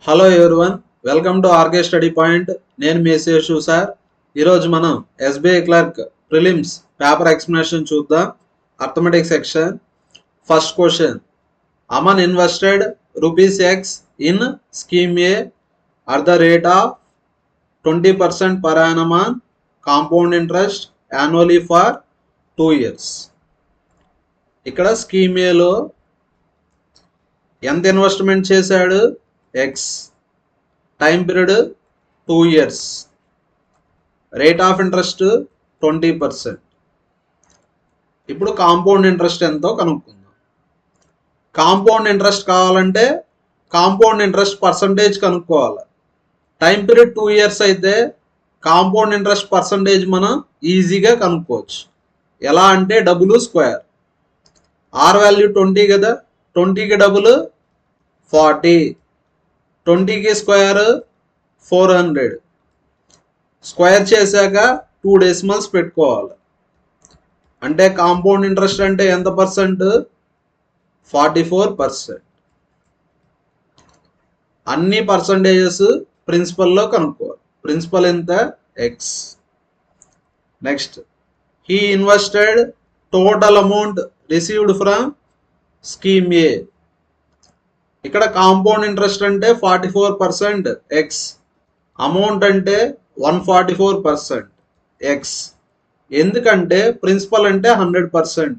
Hello everyone, welcome to RK study point. నేను మీ Seshu sir. ఈరోజు మనం SBI clerk prelims paper explanation చూద్దాం. Arithmetic section. First question, Aman invested rupees X in scheme A at the rate of 20% per annum on compound interest annually for 2 years. ఇక్కడ scheme ఏలో ఎంత investment చేశాడు? X. Time period 2 years. Rate of interest 20%. ఇప్పుడు compound interest ఎంతో కనుక్కుందాం. Compound interest కావాలంటే compound interest percentage కనుక్కోవాలి. Time period 2 years అయితే కాంపౌండ్ ఇంట్రెస్ట్ పర్సంటేజ్ మనం ఈజీగా కనుక్కోవచ్చు. ఎలా అంటే డబుల్ స్క్వేర్. ఆర్ వాల్యూ 20 కదా, 20కి డబుల్ 40, 20కి స్క్వేర్ 400. స్క్వేర్ చేశాక 2 డెసిమల్స్ పెట్టుకోవాలి. అంటే కాంపౌండ్ ఇంట్రెస్ట్ అంటే ఎంత పర్సెంట్? 44%. అన్ని పర్సంటేజెస్ ప్రిన్సిపల్లో కనుక్కోవాలి. ప్రిన్సిపల్ ఎంత? X. Next, he invested total amount received from scheme A. ఇక్కడ కాంపౌండ్ ఇంట్రెస్ట్ అంటే 44% ఎక్స్, అమౌంట్ అంటే 144% ఎక్స్. ఎందుకంటే ప్రిన్సిపల్ అంటే 100%,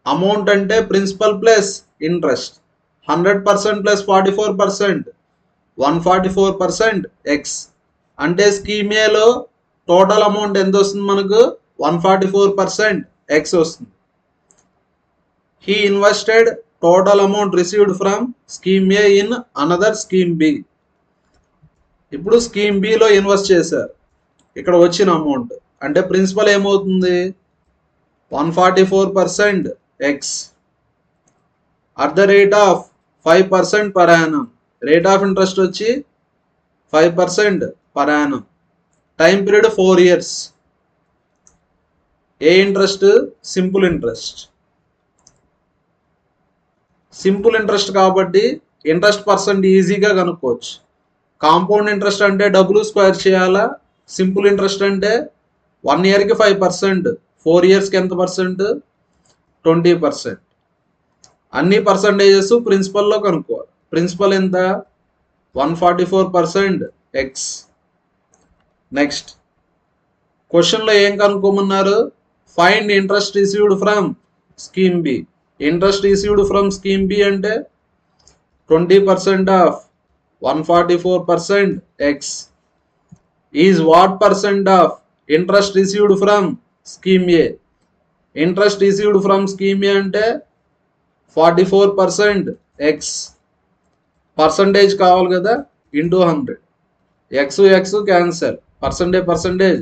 అమౌంట్ అంటే principal plus interest. 100% plus 44% 144% X. అంటే స్కీమ్ ఏలో టోటల్ అమౌంట్ ఎంత వస్తుంది మనకు? 144% ఎక్స్ వస్తుంది. He invested total amount received from scheme A in another scheme B. ఇప్పుడు స్కీమ్ బిలో ఇన్వెస్ట్ చేశారు. ఇక్కడ వచ్చిన అమౌంట్ అంటే ప్రిన్సిపల్ ఏమవుతుంది? 144% X at the rate of 5% per annum. Rate of interest వచ్చి 5% per annum. Time period 4 years. ఏ ఇంట్రెస్ట్? Simple interest. సింపుల్ ఇంట్రెస్ట్ కాబట్టి ఇంట్రెస్ట్ పర్సెంట్ ఈజీగా కనుక్కోవచ్చు. కాంపౌండ్ ఇంట్రెస్ట్ అంటే డబుల్ స్క్వేర్ చేయాలా, సింపుల్ ఇంట్రెస్ట్ అంటే 1 yearకి 5%, 4 yearsకి ఎంత పర్సెంట్? 20%. అన్ని పర్సంటేజెస్ ప్రిన్సిపల్లో కనుక్కోవాలి. ప్రిన్సిపల్ ఎంత? 144% ఎక్స్. నెక్స్ట్ క్వశ్చన్లో ఏం కనుక్కోమన్నారు? Find interest received from scheme B. Interest received from scheme B అంటే 20% of 144% X is what percent of interest received from scheme A. Interest received from scheme A అంటే 44% X. Percentage కావాలి కదా, into 100. X X cancel, percentage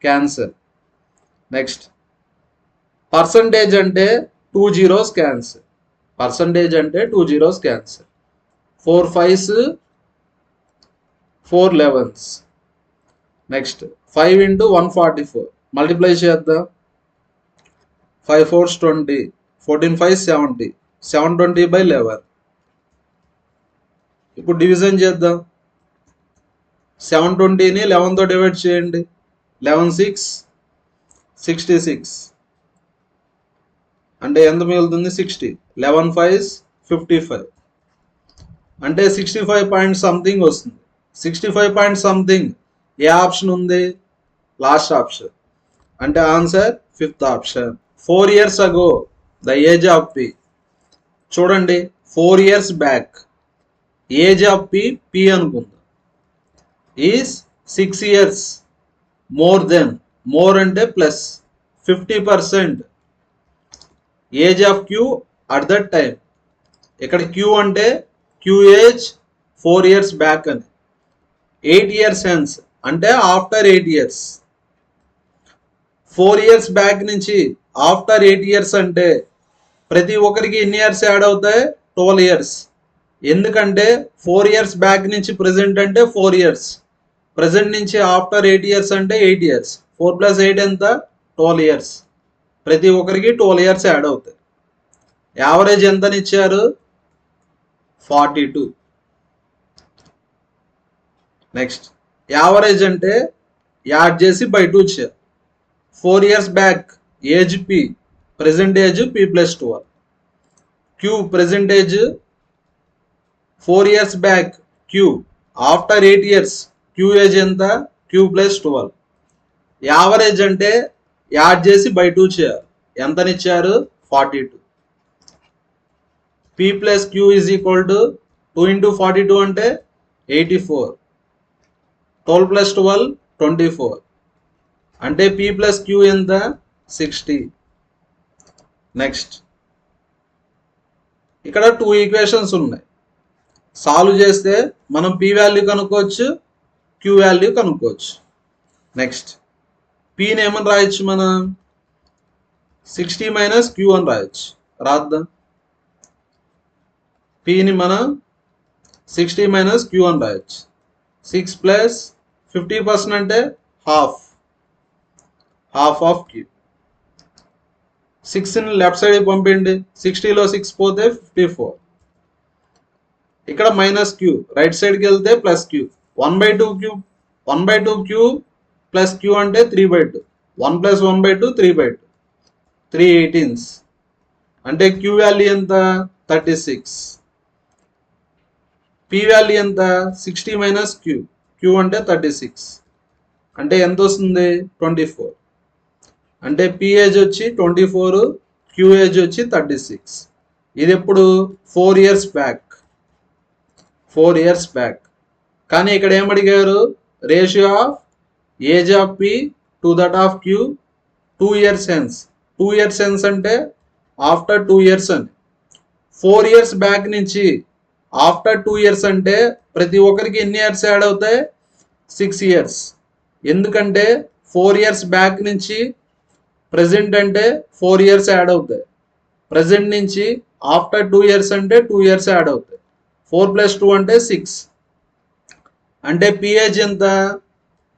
cancel. Next, percentage అంటే 2 zeros cancel. Percentage అంటే 2 zeros cancel. 4 5s 4 11s. Next 5 into 144 multiply చేద్దాం. 5 4s 20, 14 5s 70, 720/11. ఇప్పుడు division చేద్దాం. 720ని 11తో divide చేయండి. 11 6 66. అంటే ఎంత మిగులుతుంది? 60. 11 5s 55. అంటే 65 పాయింట్ సంథింగ్ వస్తుంది. 65 పాయింట్ సంథింగ్ ఏ ఆప్షన్ ఉంది? Last option. అంటే answer 5th option. 4 years ago the age of P. చూడండి, 4 years back age of P అనుకుందాం is 6 years more than. More అంటే plus 50% age of Q at that time. ఇక్కడ Q అంటే Q age 4 years back అని. 8 years hence అంటే after 8 years. 4 years back నుంచి after 8 years అంటే ప్రతి ఒక్కరికి ఎన్ని ఇయర్స్ యాడ్ అవుతాయి? 12 years. ఎందుకంటే 4 years బ్యాక్ నుంచి ప్రెసెంట్ అంటే 4 years. ప్రెసెంట్ నుంచి ఆఫ్టర్ 8 years అంటే 8 years. 4 + 8 ఎంత? 12 years. ప్రతి ఒక్కరికి 12 years యాడ్ అవుతాయి. యావరేజ్ ఎంతని ఇచ్చారు? 42. నెక్స్ట్ యావరేజ్ అంటే యాడ్ చేసి బై 2 చేయాలి. 4 years back age P, present age P plus 12. Q present age 4 years back Q, after 8 years Q age ఎంత, క్యూ ప్లస్ 12. యావరేజ్ అంటే యాడ్ చేసి బై 2 చేయాలి. ఎంతనిచ్చారు, 42. P plus Q is equal to 2 into 42 అంటే 84. 12 plus 12 24. అంటే P plus queue ఎంత, 60. Next ఇక్కడ 2 equations ఉన్నాయి. సాల్వ్ చేస్తే మనం పి వాల్యూ కనుక్కోవచ్చు, క్యూ వాల్యూ కనుక్కోవచ్చు. నెక్స్ట్ పిని ఏమని రాయొచ్చు, మనం 60 మైనస్ క్యూ అని రాయొచ్చు. రాద్దాం. పిని మనం 60 మైనస్ క్యూ అని రాయొచ్చు. 6 ప్లస్ 50% అంటే హాఫ్ ఆఫ్ క్యూ. 6ని లెఫ్ట్ సైడ్ పంపిండి. 60లో 6 పోతే 54. ఇక్కడ మైనస్ క్యూ, రైట్ సైడ్కి వెళ్తే plus Q. 1/2 Q, 1/2 Q plus Q అంటే 3/2. 1 + 1/2 3/2. 3 18s. అంటే క్యూ వాల్యూ ఎంత, 36. పి వాల్యూ ఎంత, 60 మైనస్ క్యూ, క్యూ అంటే 36. అంటే ఎంత వస్తుంది, 24. అంటే పి ఏజ్ వచ్చి 24, క్యూ ఏజ్ వచ్చి 36. ఇది ఎప్పుడు, 4 years బ్యాక్. 4 years back. కానీ ఇక్కడ ఏమడిగారు, ratio of age of P to that of Q 2 years hence. 2 years hence అంటే ఆఫ్టర్ 2 years అని. 4 years బ్యాక్ నుంచి ఆఫ్టర్ 2 years అంటే ప్రతి ఒక్కరికి ఎన్ని ఇయర్స్ యాడ్ అవుతాయి, 6 years. ఎందుకంటే 4 years బ్యాక్ నుంచి ప్రెసెంట్ అంటే 4 years యాడ్ అవుతాయి. ప్రెసెంట్ నుంచి ఆఫ్టర్ 2 years అంటే 2 years యాడ్ అవుతాయి. 4 + 2 అంటే 6. అంటే పి ఏజ్ ఎంత,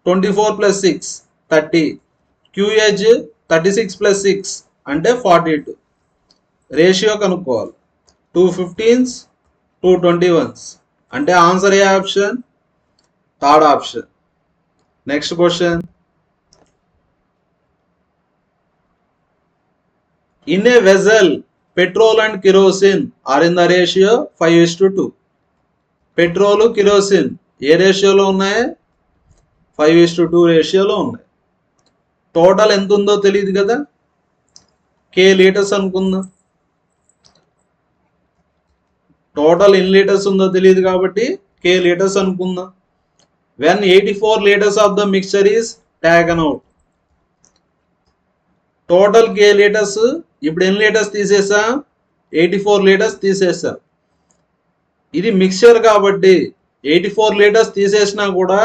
24 + 6 30. క్యూ ఏజ్ 36 + 6 అంటే 42. రేషియో కనుక్కోవాలి. 2 15s 2 21s. అంటే ఆన్సర్ ఏ option, third option. Next question. In a vessel petrol and kerosene are in the ratio 5:2. Petrol kerosene ఏ రేషియోలో ఉన్నాయి, 5:2 రేషియోలో ఉన్నాయి. టోటల్ ఎంత ఉందో తెలియదు కదా, కే లీటర్స్ అనుకుందాం. టోటల్ ఎన్ని లీటర్స్ ఉందో తెలియదు కాబట్టి కే లీటర్స్ అనుకుందాం. when 84 liters of the mixture is taken out. Total K litres, ఇప్పుడు ఎన్ని లీటర్స్ తీసేసా, 84 లీటర్స్ తీసేసా. ఇది మిక్చర్ కాబట్టి 84 లీటర్స్ తీసేసినా కూడా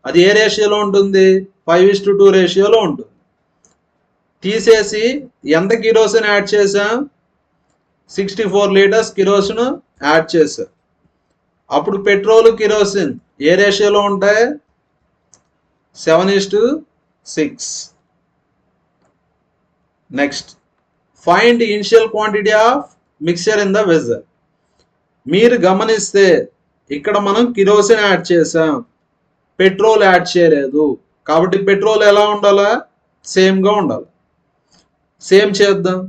అది ఏ రేషియోలో ఉంటుంది, 5:2 రేషియోలో ఉంటుంది. తీసేసి ఎంత కిరోసిన్ యాడ్ చేసా, 64 లీటర్స్ కిరోసిన్ యాడ్ చేసా. అప్పుడు పెట్రోల్ కిరోసిన్ ఏ రేషియోలో ఉంటాయి, 7:6. Next find initial quantity of mixture in the vessel. మీరు గమనిస్తే ఇక్కడ మనం కిరోసిన్ యాడ్ చేసాం, పెట్రోల్ యాడ్ చేయలేదు. కాబట్టి పెట్రోల్ ఎలా ఉండాలా, సేమ్గా ఉండాలి. సేమ్ చేద్దాం.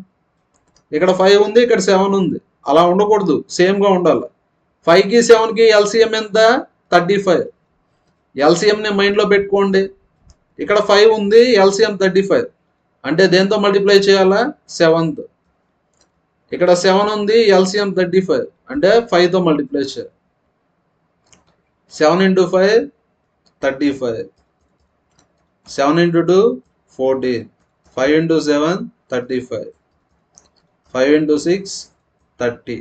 ఇక్కడ 5 ఉంది, ఇక్కడ 7 ఉంది. అలా ఉండకూడదు, సేమ్గా ఉండాలి. 5కి 7కి ఎల్సిఎం ఎంత, 35. ఎల్సిఎంని మైండ్లో పెట్టుకోండి. ఇక్కడ 5 ఉంది, ఎల్సిఎం 35. అంటే దేంతో మల్టిప్లై చేయాలా, 7తో. ఇక్కడ 7 ఉంది, ఎల్సిఎం 35. అంటే 5తో మల్టిప్లై చేయాలి. 7 × 5 35. 7 × 2 14. 5 × 7 35. 5 × 6 30.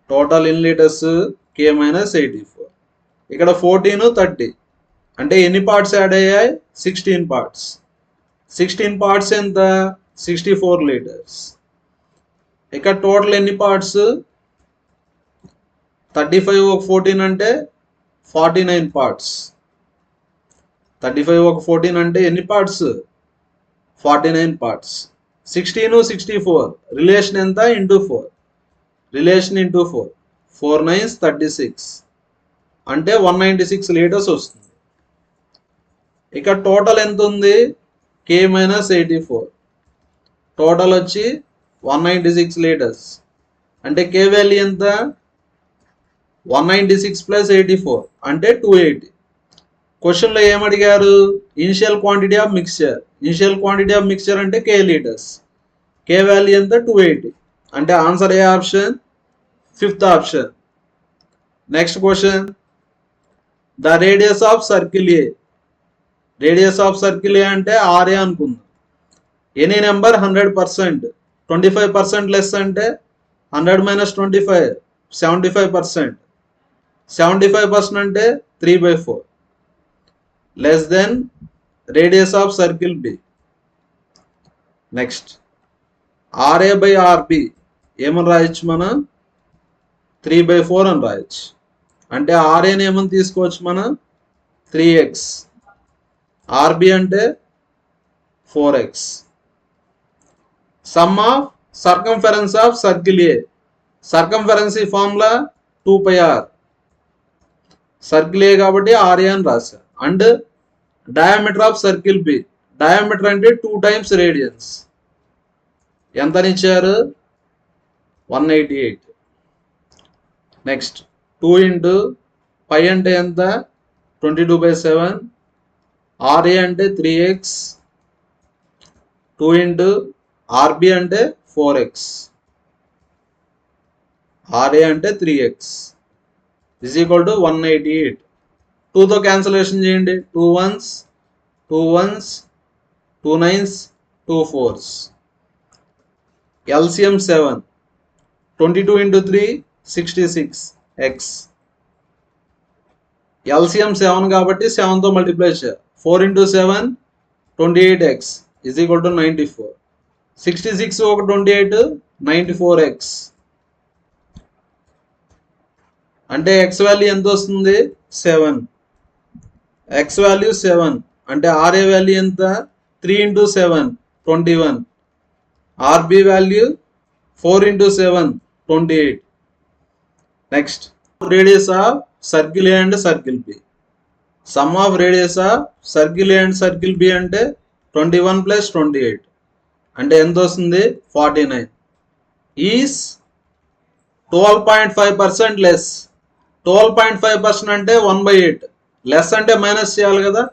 Total in litres K minus 84. ఇక్కడ 14 30. అంటే ఎన్ని పార్ట్స్ యాడ్ అయ్యాయి, 16 పార్ట్స్. 16 పార్ట్స్ ఎంత, 64 లీటర్స్. ఇక్కడ టోటల్ ఎన్ని పార్ట్స్, 35 ఒక 14 అంటే 49 పార్ట్స్. 35 ఒక 14 అంటే ఎన్ని పార్ట్స్, 49 పార్ట్స్. 16 64 రిలేషన్ ఎంత, ఇంటూ 4. Relation into 4. 4 9s 36 అంటే 196 లీటర్స్ వస్తుంది. ఇక టోటల్ ఎంత ఉంది? K మైనస్ 84, టోటల్ వచ్చి 196 లీటర్స్ అంటే K వాల్యూ ఎంత? 196 ప్లస్ 84 అంటే 280. క్వశ్చన్లో ఏమడిగారు? Initial quantity of mixture. Initial quantity of mixture అంటే K లీటర్స్. K వాల్యూ ఎంత? 280 అంటే ఆన్సర్ ఏ option? Fifth option. Next question, the radius of circle A. Radius of circle A అంటే RA అనుకుందాం. ఎనీ నెంబర్ 100%, 25% లెస్ అంటే 100 minus 25 75%, 75% అంటే 3/4 less than radius of circle B. Next RA by RB ఏమని రాయొచ్చు మనం? 3/4 అని రాయొచ్చు. అంటే RAని ఏమని తీసుకోవచ్చు మనం? 3x, RB అంటే 4x. Sum of circumference of circle A. Circumference formula 2πr. Circle A కాబట్టి RA అని రాశా. And diameter of circle B. Diameter అంటే 2 టైమ్స్ రేడియన్స్. ఎంతనిచ్చారు? 188. నెక్స్ట్ 2 ఇంటూ పై అంటే ఎంత? 22/7. RA అంటే 3x, 2 ఇంటూ RB అంటే 4x, RA అంటే 3x ఇజ్ ఈక్వల్ టు 188. 2తో క్యాన్సలేషన్ చేయండి. 2 1s 2 1s 2 9s 2 4s. LCM 7. 22 into 3 66x. LCM 7 కాబట్టి 7తో మల్టిప్లై చేయాలి. 4 into 7 28x is equal to 94. 66 ఒక 28 94x. అంటే x వాల్యూ ఎంత వస్తుంది? 7. x వాల్యూ 7 అంటే RA వాల్యూ ఎంత? 3 into 7 21. RB value 4 into 7 28. Next radius of circle A and circle B. Sum of radius of circle A and circle B అంటే 21 plus 28 అంటే ఎంత వస్తుంది? 49. Is 12.5% less. 12.5% అంటే 1/8. లెస్ అంటే మైనస్ చేయాలి కదా.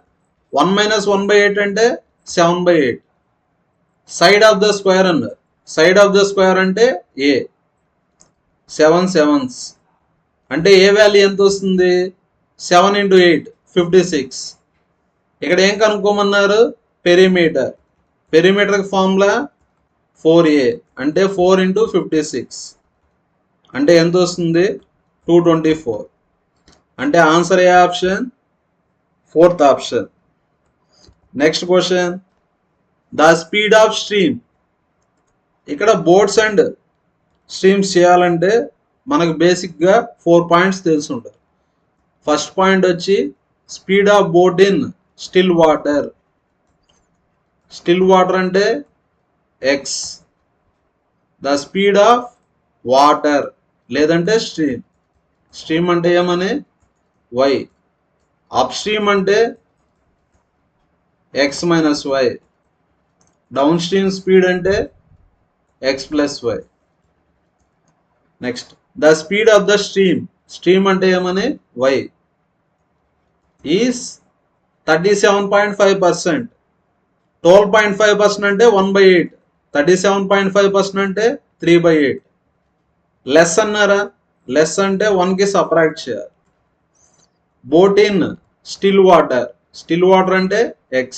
1 మైనస్ 1/8 అంటే 7/8. సైడ్ ఆఫ్ ద స్క్వేర్ అన్నారు. సైడ్ ఆఫ్ ద స్క్వేర్ అంటే A. 7 7s అంటే ఏ వాల్యూ ఎంత వస్తుంది? 7 into 8 56. ఇక్కడ ఏం కనుక్కోమన్నారు? పెరిమీటర్. పెరిమీటర్ ఫార్ములా 4A అంటే 4 into 56 అంటే ఎంత వస్తుంది? 224 అంటే ఆన్సర్ ఏ option? Fourth option. Next question, the speed of stream. ఇక్కడ బోట్స్ అండ్ స్ట్రీమ్స్ చేయాలంటే మనకు బేసిక్గా 4 పాయింట్స్ తెలిసి ఉంటారు. ఫస్ట్ పాయింట్ వచ్చి speed of boat in still water. Still water అంటే x. The speed of water లేదంటే స్ట్రీమ్. స్ట్రీమ్ అంటే ఏమని? y. అప్ స్ట్రీమ్ అంటే x minus y. Down stream speed అంటే x plus y. Next the speed of the stream. Stream అంటే ఏమని? y. Is 37.5%. 12.5% అంటే 1/8. 37.5% అంటే 3/8. లెస్ అన్నారా? లెస్ అంటే 1కి సపరేట్ చేయాలి. Boat in still water. Still water అంటే x.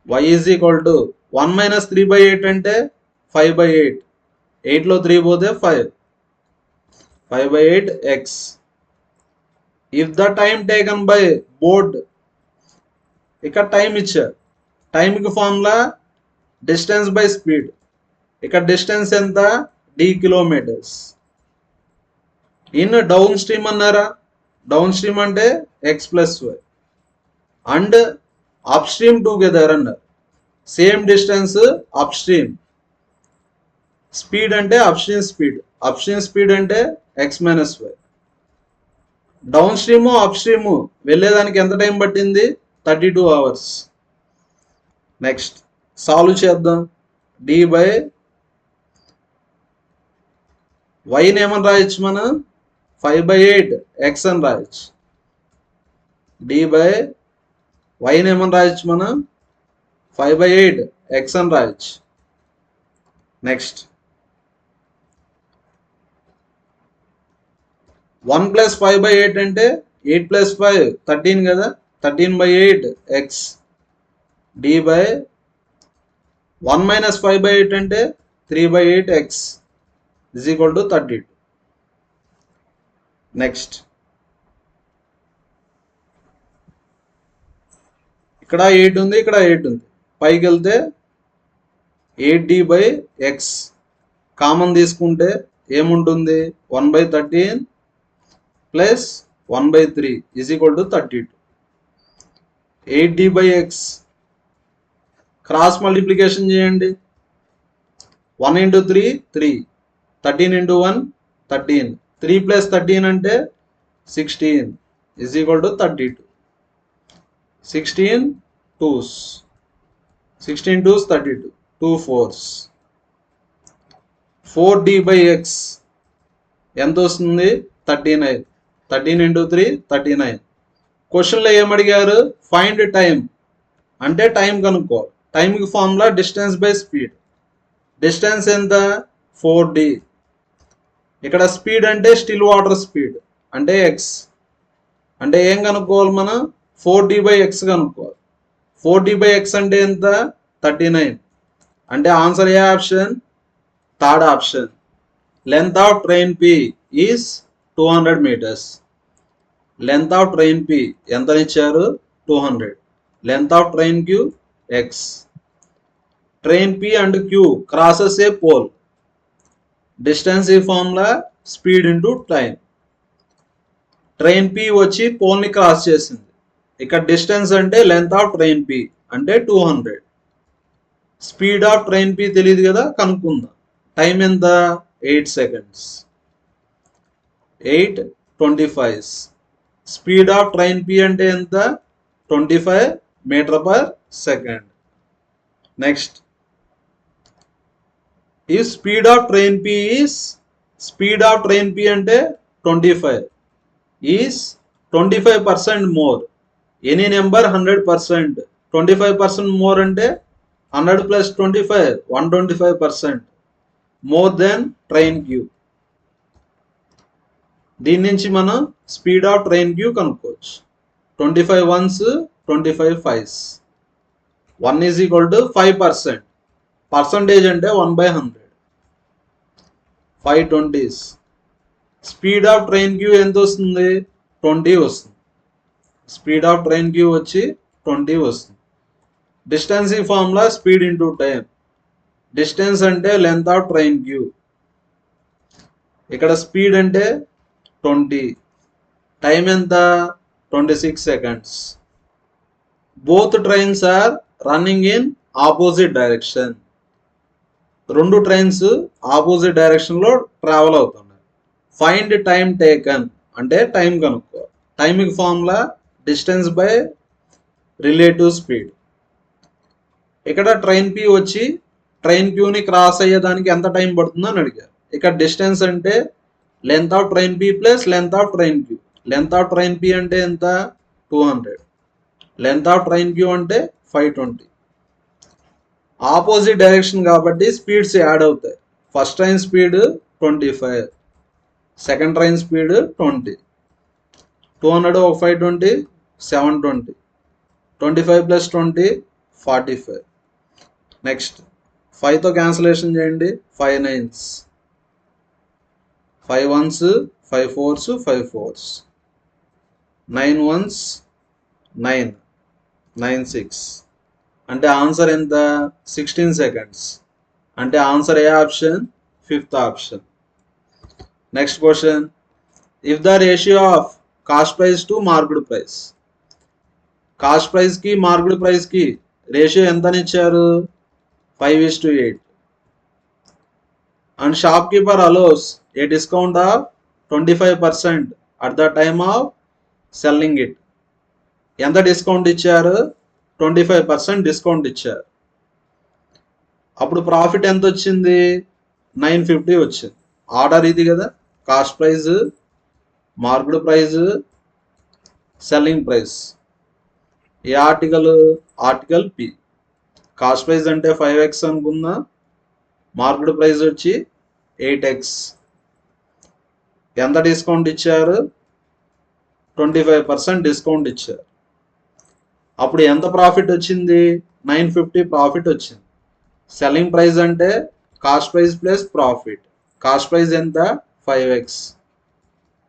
y is equal to 1 minus 3/8 అంటే 5/8. 8లో 3 పోతే 5. 5/8 x. If the time taken by boat. ఇక్కడ టైం ఇచ్చారు. టైంకి ఫార్ములా డిస్టెన్స్ బై స్పీడ్. ఇక్కడ డిస్టెన్స్ ఎంత? d kilometres. In downstream అన్నారా? డౌన్ స్ట్రీమ్ అంటే x plus y. And upstream together అన్నారు. Same distance upstream. Speed అంటే upstream speed. Upstream speed అంటే x minus y. Downstream upstream వెళ్ళేదానికి ఎంత time పట్టింది? 32 hours. Next solve చేద్దాం. D by వైని ఏమని రాయొచ్చు మనం? 5/8 ఎక్స్ అని రాయొచ్చు. డి బై వైని ఏమని రాయొచ్చు మనం? 5/8 ఎక్స్ అని రాయొచ్చు. నెక్స్ట్ 1 + 5/8 అంటే 8 + 5 13 కదా, 13/8 ఎక్స్. డి బై 1 - 5/8 అంటే 3/8 X is equal to 32. Next ఇక్కడ 8 ఉంది, ఇక్కడ 8 ఉంది. పైకి వెళ్తే 8d/x కామన్ తీసుకుంటే ఏముంటుంది? 1/13 plus 1/3 is equal to 32. 8d/x cross multiplication చేయండి. 1 × 3 3, 13 × 1 13, 3 + 13 అంటే 16 is equal to 32. 16 2s 32, 2 4s. 4d/x ఎంత వస్తుంది? 39, 13 × 3 39. క్వశ్చన్లో ఏమడిగారు? ఫైండ్ టైం అంటే టైం కనుక్కోవాలి. టైంకి formula distance by speed. Distance ఎంత? 4d. ఇక్కడ స్పీడ్ అంటే స్టిల్ వాటర్ స్పీడ్ అంటే ఎక్స్. అంటే ఏం కనుక్కోవాలి మనం? 4d/x కనుక్కోవాలి. 4d/x అంటే ఎంత? 39. అంటే ఆన్సర్ ఏ option? Third option. Length of train P is 200 meters. Length of train P ఎంతనిచ్చారు? 200. Length of train Q x. Train P and Q crosses a pole. Distance ఈ formula speed into time. Train P వచ్చి పోల్ని cross చేసింది. ఇక్కడ distance అంటే length of train P అంటే 200. Speed of train P తెలియదు కదా, కనుక్కుందాం. టైం ఎంత? 8 seconds. 8:25. Speed of train P అంటే ఎంత? 25 meter/second. నెక్స్ట్ ఈ speed of train P is, speed of train P అంటే 25 is 25% more. Any number 100%. 25% more అంటే 100 + 25 125% మోర్ దెన్ ట్రైన్ Q. దీని నుంచి మనం స్పీడ్ ఆఫ్ ట్రైన్ Q కనుక్కోవచ్చు. 25 ones 25 5s. 1 is equal to 5%. Percentage అంటే 1/100. 5 20s. Speed of train Q ఎంత వస్తుంది? 20 వస్తుంది. స్పీడ్ ఆఫ్ ట్రైన్ Q వచ్చి 20 వస్తుంది. డిస్టెన్స్ ఈ formula speed into time. Distance అంటే లెంత్ ఆఫ్ ట్రైన్ Q. ఇక్కడ స్పీడ్ అంటే 20. టైం ఎంత? 26 seconds. Both trains are running in opposite direction. రెండు ట్రైన్స్ ఆపోజిట్ డైరెక్షన్లో ట్రావెల్ అవుతున్నాయి. ఫైండ్ టైం టేకన్ అంటే టైం కనుక్కో. టైంకి formula distance by relative speed. ఇక్కడ ట్రైన్ P వచ్చి ట్రైన్ Qని క్రాస్ అయ్యేదానికి ఎంత టైం పడుతుందని అడిగారు. ఇక్కడ డిస్టెన్స్ అంటే length of train P plus length of train Q. Length of train P అంటే ఎంత? 200. లెంత్ ఆఫ్ ట్రైన్ Q అంటే 520. ఆపోజిట్ డైరెక్షన్ కాబట్టి స్పీడ్స్ యాడ్ అవుతాయి. First train speed 25, second train speed 20. 200 ఒక 520 720. 25 + 20 45. నెక్స్ట్ 5తో క్యాన్సిలేషన్ చేయండి. 5 9s. 5 1s 5 4s 5 4s. 9 1s 9 9 6. అంటే answer ఎంత? 16 seconds. అంటే ఆన్సర్ ఏ option? Fifth option. Next question. If the ratio of cost price to market price. Cost ప్రైస్కి market ప్రైస్కి ratio ఎంతనిచ్చారు? 5:8. And shopkeeper allows a discount of 25% at the time of selling it. ఎంత discount ఇచ్చారు? 25% discount ఇచ్చారు. అప్పుడు profit ఎంత వచ్చింది? 950 వచ్చింది. ఆర్డర్ ఇది కదా, cost price, market price, selling price. ఏ article? Article P. Cost price అంటే 5x అనుకుందా, మార్కెట్ ప్రైస్ వచ్చి 8x. ఎంత డిస్కౌంట్ ఇచ్చారు? 25% డిస్కౌంట్ ఇచ్చారు. అప్పుడు ఎంత ప్రాఫిట్ వచ్చింది? 950 ప్రాఫిట్ వచ్చింది. సెల్లింగ్ ప్రైస్ అంటే cost price plus profit. Cost price ఎంత? 5x.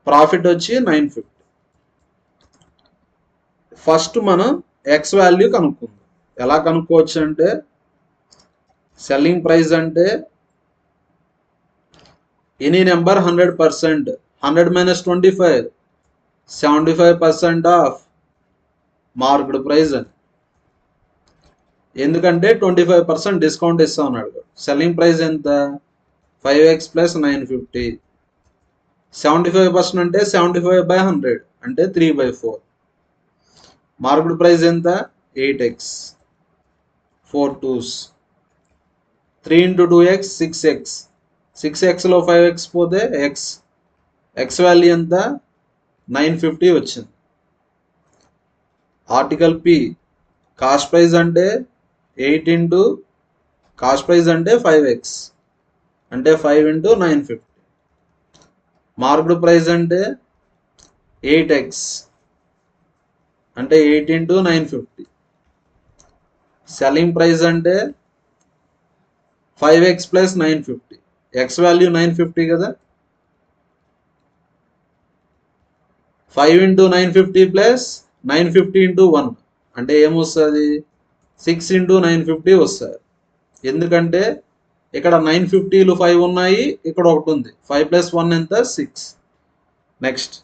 ప్రాఫిట్ వచ్చి 950. ఫస్ట్ మనం ఎక్స్ వాల్యూ కనుక్కుందాం. ఎలా కనుక్కోవచ్చు అంటే, సెల్లింగ్ ప్రైస్ అంటే any number 100%, 100 - 25, 75% of market price అని. ఎందుకంటే 25% డిస్కౌంట్ ఇస్తా ఉన్నాడు. సెల్లింగ్ ప్రైస్ ఎంత? 5x + 950. 75% అంటే 75/100 అంటే 3/4. మార్కెట్ ప్రైస్ ఎంత? 8x. 4 2s. 3 × 2x 6x. 6xలో 5x పోతే x. x వాల్యూ ఎంత? 950 వచ్చింది. Article P. కాస్ట్ ప్రైస్ అంటే 8 × కాస్ట్ ప్రైస్ అంటే 5x అంటే 5 × 950. మార్కెట్ ప్రైస్ అంటే 8x అంటే 8 × 950. సెల్లింగ్ ప్రైస్ అంటే 5x + 950. x వాల్యూ 950 కదా. 5 × 950 + 950 × 1 అంటే ఏమొస్తుంది? 6 × 950 వస్తుంది. ఎందుకంటే ఇక్కడ 950లు 5 ఉన్నాయి, ఇక్కడ ఒకటి ఉంది. 5 + 1 ఎంత? 6. Next,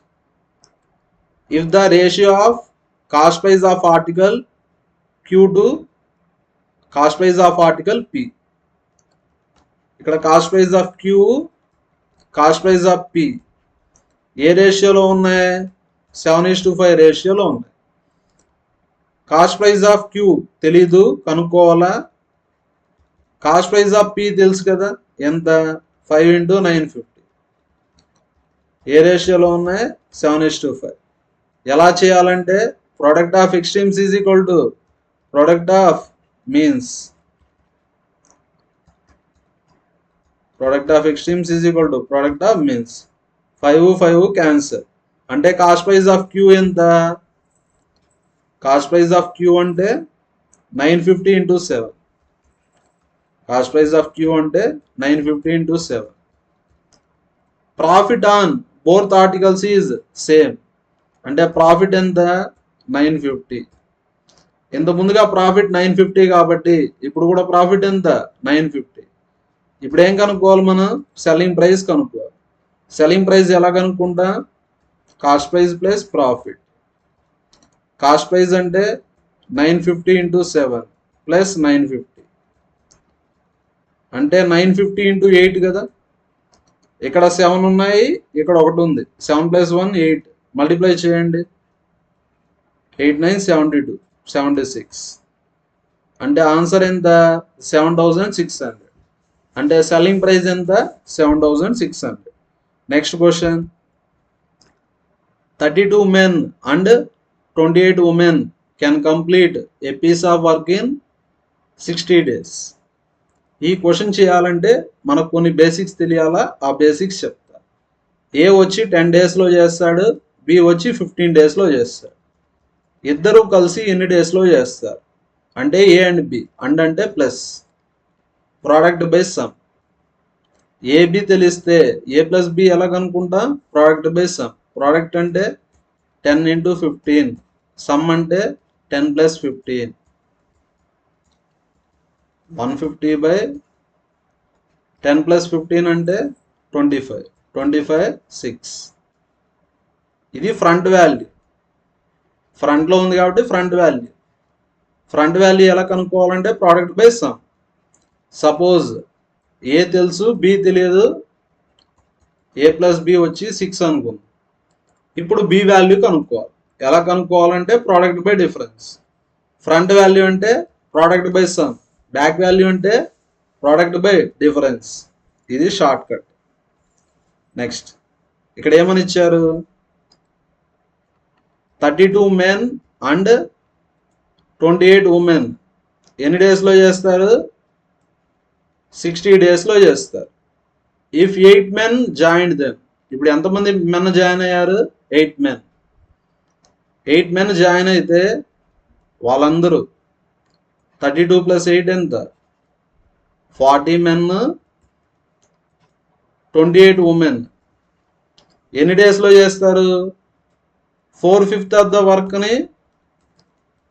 if the ratio of cost price of article Q to cost price of article P. ఇక్కడ cost price of Q, cost price of P ఏ రేషియోలో ఉన్నాయి? 7:5 రేషియోలో ఉన్నాయి. కాస్ట్ ప్రైస్ ఆఫ్ Q తెలీదు, కనుక్కోవాలా. కాస్ట్ ప్రైస్ ఆఫ్ P తెలుసు కదా, ఎంత? 5 × 950. ఏ రేషియోలో ఉన్నాయి? 7:5. ఎలా చేయాలంటే, product of extremes is equal to product of means. Product of extremes is equal to product of means. 5 5 cancer. అంటే కాస్ట్ ప్రైస్ ఆఫ్ Q ఎంత? కాస్ట్ ప్రైస్ ఆఫ్ Q అంటే 950 × 7. కాస్ట్ ప్రైస్ ఆఫ్ Q అంటే 950 × 7. Profit on both articles is same. అంటే profit ఎంత? 950. ఇంత ముందుగా profit 950 కాబట్టి ఇప్పుడు కూడా ప్రాఫిట్ ఎంత? 950. ఇప్పుడు ఏం కనుక్కోవాలి మనం? సెల్లింగ్ ప్రైస్ కనుక్కోవాలి. సెల్లింగ్ ప్రైస్ ఎలా కనుక్కుంటా? Cost price plus profit. Cost price అంటే 950 × 7 ప్లస్ 950 అంటే 950 × 8 కదా. ఇక్కడ 7 ఉన్నాయి, ఇక్కడ ఒకటి ఉంది. 7 + 1 8. మల్టిప్లై చేయండి. 8 9 72, 76. అంటే ఆన్సర్ ఎంత? 7600. అంటే సెల్లింగ్ ప్రైస్ ఎంత? 7600. Next question, 32 men and 28 women can complete a piece of work in 60 days. ఈ క్వశ్చన్ చేయాలంటే మనకు కొన్ని బేసిక్స్ తెలియాలా. ఆ బేసిక్స్ చెప్తా. ఏ వచ్చి 10 డేస్లో చేస్తాడు, బి వచ్చి 15 డేస్లో చేస్తాడు. ఇద్దరు కలిసి ఎన్ని డేస్లో చేస్తారు? అంటే ఏ అండ్ బి. అండ్ అంటే plus, product by sum. AB తెలిస్తే ఏ ప్లస్ బి ఎలా కనుక్కుంటా? Product by sum. ప్రోడక్ట్ అంటే 10 × 15, సమ్ అంటే 10 + 15. 150/10 + 15 అంటే 25. 25 6. ఇది ఫ్రంట్ వాల్యూ. ఫ్రంట్లో ఉంది కాబట్టి ఫ్రంట్ వాల్యూ. ఫ్రంట్ వాల్యూ ఎలా కనుక్కోవాలంటే ప్రోడక్ట్ బై సమ్. సపోజ్ ఏ తెలుసు, బి తెలియదు, ఏ ప్లస్ బి వచ్చి 6 అనుకుందాం. ఇప్పుడు బి వాల్యూ కనుక్కోవాలి. ఎలా కనుక్కోవాలంటే product by difference. Front value అంటే product by sum, back value అంటే ప్రోడక్ట్ బై డిఫరెన్స్. ఇది షార్ట్ కట్. నెక్స్ట్ ఇక్కడ ఏమని ఇచ్చారు, 32 men అండ్ 28 women ఎన్ని డేస్లో చేస్తారు, 60 డేస్లో చేస్తారు. ఇఫ్ 8 men జాయిన్డ్ దెమ్, ఇప్పుడు ఎంతమంది మెన్ జాయిన్ అయ్యారు, 8 men. 8 men జాయిన్ అయితే వాళ్ళందరూ 32 + 8 ఎంత, 40 men, 28 women ఎన్ని డేస్లో చేస్తారు, 4/5 ఆఫ్ ద వర్క్ని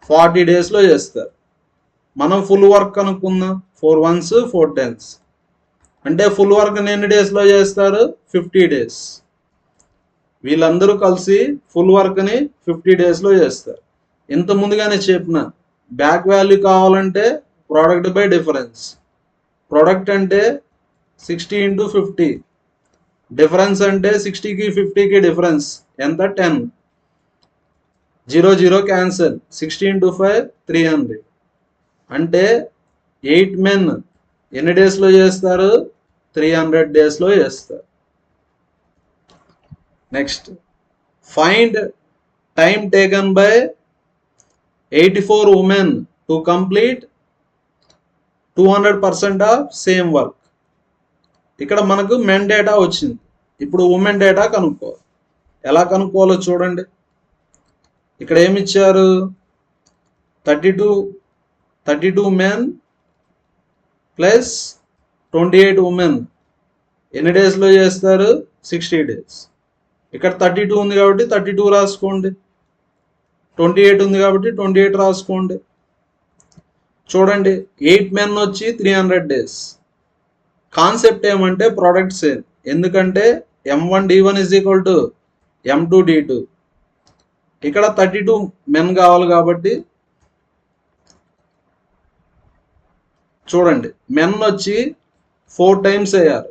40 డేస్లో చేస్తారు. మనం ఫుల్ వర్క్ అనుకుందాం, 4 1s 4 10s అంటే ఫుల్ వర్క్ని ఎన్ని డేస్లో చేస్తారు, 50 డేస్. వీళ్ళందరూ కలిసి ఫుల్ వర్క్ని 50 డేస్లో చేస్తారు. ఇంత ముందుగానే చెప్పిన బ్యాక్ వాల్యూ కావాలంటే ప్రోడక్ట్ బై డిఫరెన్స్. ప్రోడక్ట్ అంటే 60 × 50, డిఫరెన్స్ అంటే 60కి 50కి డిఫరెన్స్ ఎంత, 10. 0 0 క్యాన్సల్, 60 × 5 300. అంటే 8 men ఎన్ని డేస్లో చేస్తారు, 300 డేస్లో చేస్తారు. Next find time taken by 84 women to complete 200% of same work. ఇక్కడ మనకు మెన్ డేటా వచ్చింది. ఇప్పుడు ఉమెన్ డేటా కనుక్కోవాలి. ఎలా కనుక్కోవాలో చూడండి. ఇక్కడ ఏమి ఇచ్చారు, 32 men ప్లస్ 28 women ఎన్ని డేస్లో చేస్తారు, 60 డేస్. ఇక్కడ 32 ఉంది కాబట్టి 32 రాసుకోండి, 28 ఉంది కాబట్టి 28 రాసుకోండి. చూడండి 8 men వచ్చి 300 డేస్. కాన్సెప్ట్ ఏమంటే ప్రోడక్ట్ సేమ్, ఎందుకంటే M1D1 = M2D2. ఇక్కడ 32 men కావాలి కాబట్టి చూడండి మెన్ వచ్చి 4 times అయ్యారు.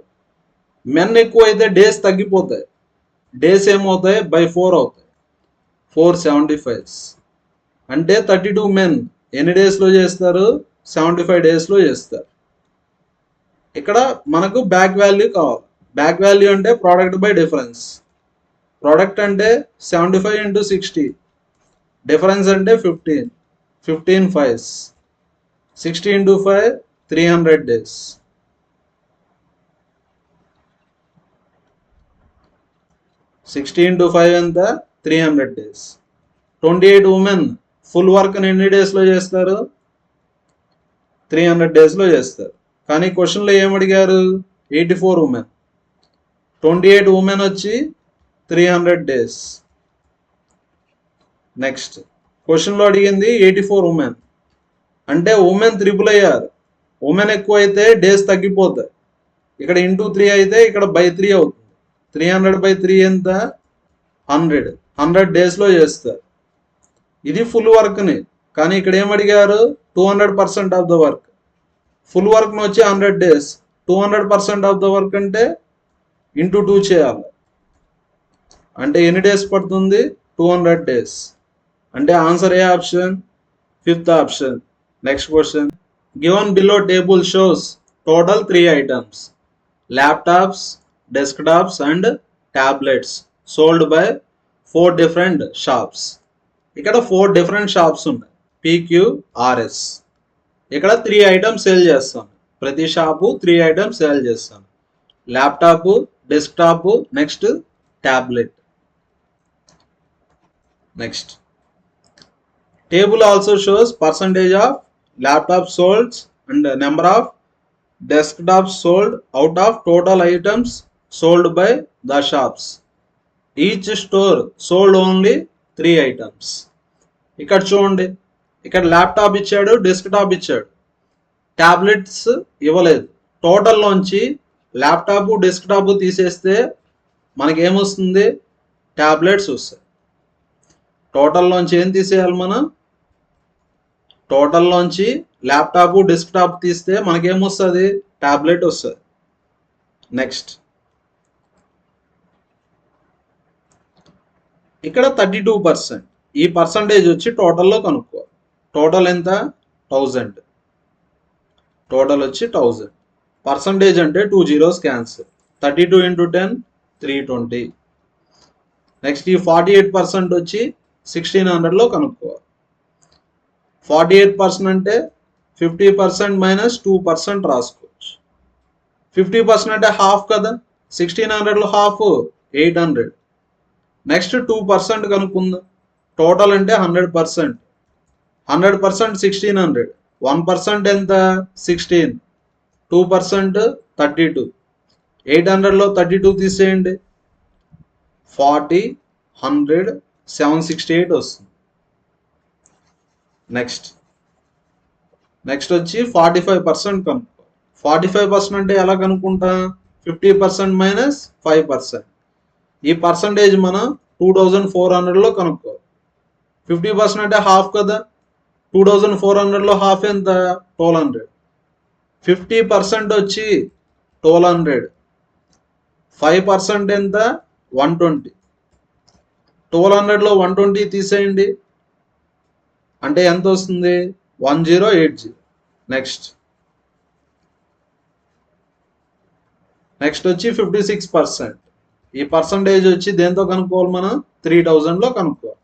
మెన్ ఎక్కువ అయితే డేస్ తగ్గిపోతాయి. డేస్ ఏమవుతాయి, by 4 అవుతాయి, 475. అంటే 32 men ఎన్ని డేస్లో చేస్తారు, 75 డేస్లో చేస్తారు. ఇక్కడ మనకు బ్యాక్ వాల్యూ కావాలి. బ్యాక్ వాల్యూ అంటే ప్రోడక్ట్ బై డిఫరెన్స్. ప్రోడక్ట్ అంటే 75 × 60, డిఫరెన్స్ అంటే 15, 15 5s, 60 × 5 300 డేస్. × 5 ఎంత, 300 డేస్. 28 women ఫుల్ వర్క్ని ఎన్ని డేస్లో చేస్తారు, 300 డేస్లో చేస్తారు. కానీ క్వశ్చన్లో ఏమడిగారు, 84 women, 28 women వచ్చి 300 డేస్. నెక్స్ట్ క్వశ్చన్లో అడిగింది 84 women, అంటే ఉమెన్ 3 అయ్యారు. ఉమెన్ ఎక్కువ అయితే డేస్ తగ్గిపోతాయి. ఇక్కడ × 3 అయితే ఇక్కడ by 3 అవుతుంది. 300/3 ఎంత, 100 డేస్లో చేస్తారు. ఇది ఫుల్ వర్క్ని. కానీ ఇక్కడ ఏమడిగారు, 200% ఆఫ్ ద వర్క్. ఫుల్ వర్క్ని వచ్చి 100 డేస్, 200% ఆఫ్ ద వర్క్ అంటే × 2 చేయాలి. అంటే ఎన్ని డేస్ పడుతుంది, 200 డేస్. అంటే ఆన్సర్ ఏ option, 5th option. Next question, given below table shows total 3 items, laptops, desktops and tablets sold by 4 different shops. ఇక్కడ 4 different షాప్స్ ఉన్నాయి, PQRS. ఇక్కడ 3 items సేల్ చేస్తాను. ప్రతి షాపు 3 items సేల్ చేస్తాను. Laptop, desktop, next tablet. Next table also shows percentage of laptops sold and number of desktops sold out of total items sold by the shops. Each store sold only 3 items. ఇక్కడ చూడండి, ఇక్కడ laptop ఇచ్చాడు, desktop ఇచ్చాడు, tablets ఇవ్వలేదు. టోటల్లోంచి laptop, desktop తీసేస్తే మనకి ఏమొస్తుంది, tablets వస్తాయి. టోటల్లోంచి ఏం తీసేయాలి మనం, టోటల్లోంచి ల్యాప్టాప్, డెస్క్టాప్ తీస్తే మనకేమొస్తుంది, ట్యాబ్లెట్ వస్తుంది. నెక్స్ట్ ఇక్కడ 32%. ఈ పర్సంటేజ్ వచ్చి టోటల్లో కనుక్కోవాలి. టోటల్ ఎంత? 1000. టోటల్ వచ్చి 1000. పర్సంటేజ్ అంటే 2 zeros క్యాన్సిల్. 32 into 10 320. నెక్స్ట్ ఈ 48% వచ్చి 1600లో కనుక్కోవాలి. 48% అంటే 50% మైనస్ 2% రాసుకోవచ్చు. 50% అంటే హాఫ్ కదా, 1600లో హాఫ్ 800. నెక్స్ట్ 2% కనుక్కుందాం. టోటల్ అంటే 100%. 100% 1600. 1% ఎంత? 16. 2% 32. 800లో 32 తీసేయండి. 40, 100, 768 వస్తుంది. నెక్స్ట్ వచ్చి 45% కనుక్కో. 45% అంటే ఎలా కనుక్కుంటా? 50% మైనస్ 5%. ఈ పర్సంటేజ్ మనం 2400లో కనుక్కోవాలి. 50% అంటే హాఫ్ కదా, 2400లో హాఫ్ ఎంత? 1200. 50% వచ్చి 1200. 5% ఎంత? 120. 1200లో 120 తీసేయండి. అంటే ఎంత వస్తుంది? 1080. నెక్స్ట్ వచ్చి 56%. ఈ పర్సంటేజ్ వచ్చి దేంతో కనుక్కోవాలి మనం? 3000లో కనుక్కోవాలి.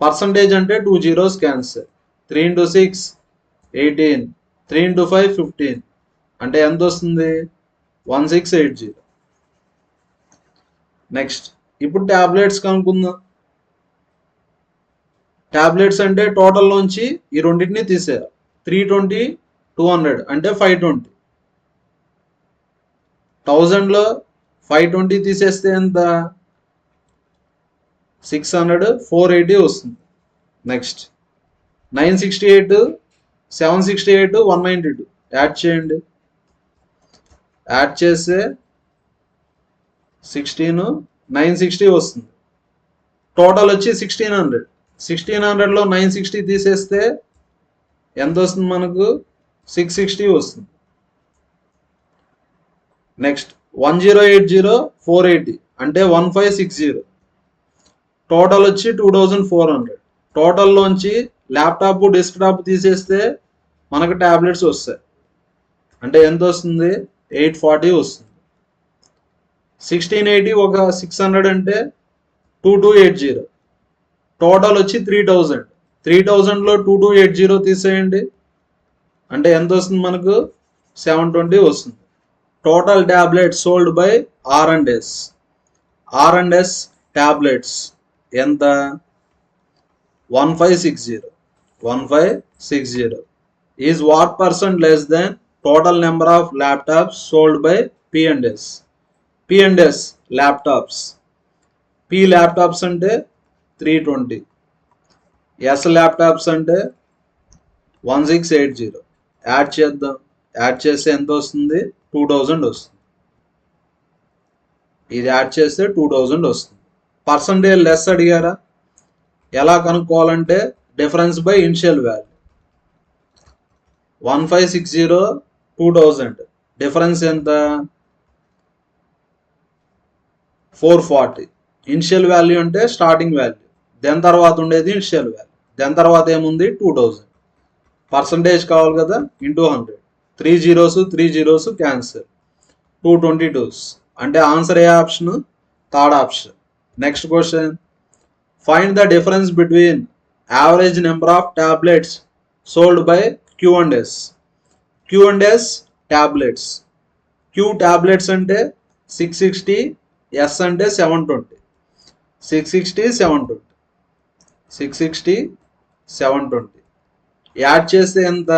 పర్సంటేజ్ అంటే 2 zeros క్యాన్సిల్. 3 into 6 18. 3 into 5 15. అంటే ఎంత వస్తుంది? 1680. నెక్స్ట్ ఇప్పుడు టాబ్లెట్స్ కనుక్కుందాం. టాబ్లెట్స్ అంటే టోటల్లోంచి ఈ రెండింటిని తీసేయాలి. 320 200 అంటే 520. 1000లో 520 తీసేస్తే ఎంత? 600 480 వస్తుంది. నెక్స్ట్ 968 768 192 యాడ్ చేయండి. యాడ్ చేస్తే 16 960 వస్తుంది. టోటల్ వచ్చి 1600. 1600లో 960 తీసేస్తే ఎంత వస్తుంది మనకు? 660 వస్తుంది. నెక్స్ట్ 1080 480 అంటే 1560. టోటల్ వచ్చి 2400. టోటల్లోంచి ల్యాప్టాప్ డెస్క్టాప్ తీసేస్తే మనకు టాబ్లెట్స్ వస్తాయి. అంటే ఎంత వస్తుంది? 840 వస్తుంది. 1680 ఒక 600 అంటే 2280. టోటల్ వచ్చి 3000. 3000లో 2280 తీసేయండి. అంటే ఎంత వస్తుంది మనకు? 720 వస్తుంది. Total tablets sold by R&S. R&S tablets ఎంత? 1560. 1560 is what percent less than total number of laptops sold by P&S. P&S laptops. P laptops అంటే 320. S ల్యాప్టాప్స్ అంటే 1680. యాడ్ చేద్దాం. యాడ్ చేస్తే ఎంత వస్తుంది? 2000 వస్తుంది. ఇది యాడ్ చేస్తే 2000 వస్తుంది. పర్సంటేజ్ లెస్ అడిగారా? ఎలా కనుక్కోవాలంటే difference by initial value. 1560 2000 difference ఎంత? 440. ఇనిషియల్ వాల్యూ అంటే స్టార్టింగ్ వాల్యూ, దాని తర్వాత ఉండేది ఇనిషియల్ వాల్యూ, దాని తర్వాత ఏముంది? 2000. పర్సంటేజ్ కావాలి కదా, ఇంటూ 100. 3 zeros 3 zeros cancel. 222 అంటే ఆన్సర్ ఏ option? Third option. Next question, find the difference between average number of tablets sold by Q&S. Q&S tablets. Q tablets అంటే 660, S అంటే 720. 660 720. 660 720 యాడ్ చేస్తే ఎంత?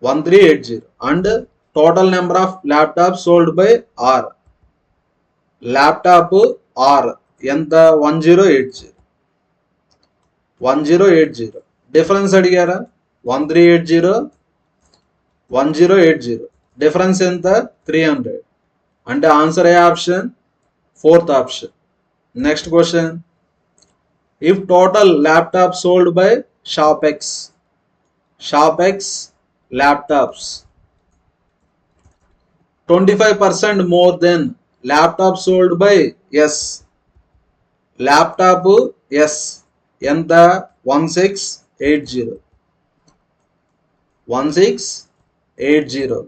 1380. And total number of laptop sold by R. Laptop R ఎంత? 1080. 1080 difference అడిగారా? 1380 1080 difference ఎంత? 300. అంటే answer ఏ option? Fourth option. Next question, if total laptop sold by shop X. Shop X laptops 25% more than laptop sold by S. Laptop S ఎంత 1680. 1680.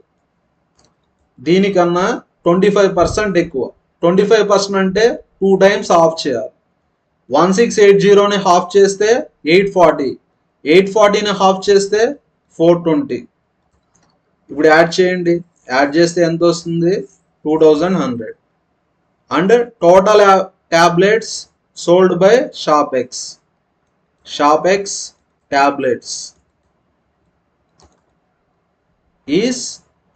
దీనికన్నా 25% ఎక్కువ. 25% అంటే 2 times half చేయాలి. 1680ని హాఫ్ చేస్తే 840. 840ని హాఫ్ చేస్తే 420. ఇప్పుడు యాడ్ చేయండి. యాడ్ చేస్తే ఎంత వస్తుంది? 2100. And total tablets sold by shop X. Shop X tablets is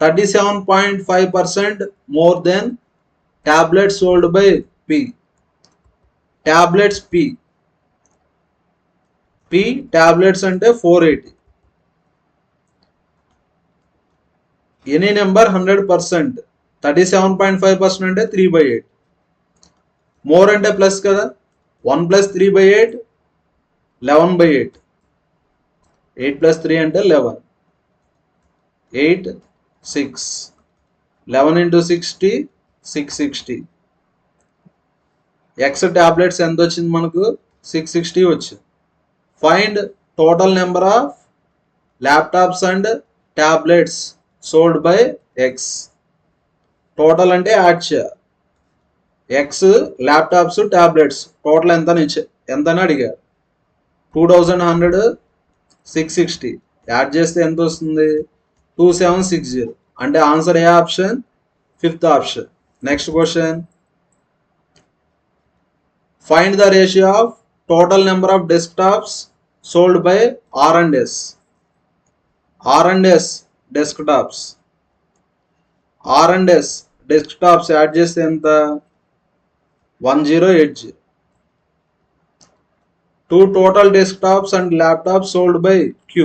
37.5% more than tablets sold by P. Tablets P tablets అంటే 480. Any number 100%. 37.5% అంటే 3/8. మోర్ అంటే ప్లస్ కదా. 1 + 3/8 11/8. 8 + 3 అంటే 11. 8 6. 11 into 60 660. ఎక్స్ టాబ్లెట్స్ ఎంత వచ్చింది మనకు? 660 వచ్చింది. Find total number of laptops and tablets sold by X. Total అంటే యాడ్ చేయాలి. ఎక్స్ ల్యాప్టాప్స్ టాబ్లెట్స్ టోటల్ ఎంతని అడిగారు. 2100 660 యాడ్ చేస్తే ఎంత వస్తుంది? 2760. అంటే ఆన్సర్ ఏ option? 5th option. Next question. Find the ratio of total number of desktops sold by R&S. R&S desktops. R&S desktops add చేస్తే ఎంత? 1080. Two total desktops and laptop sold by Q.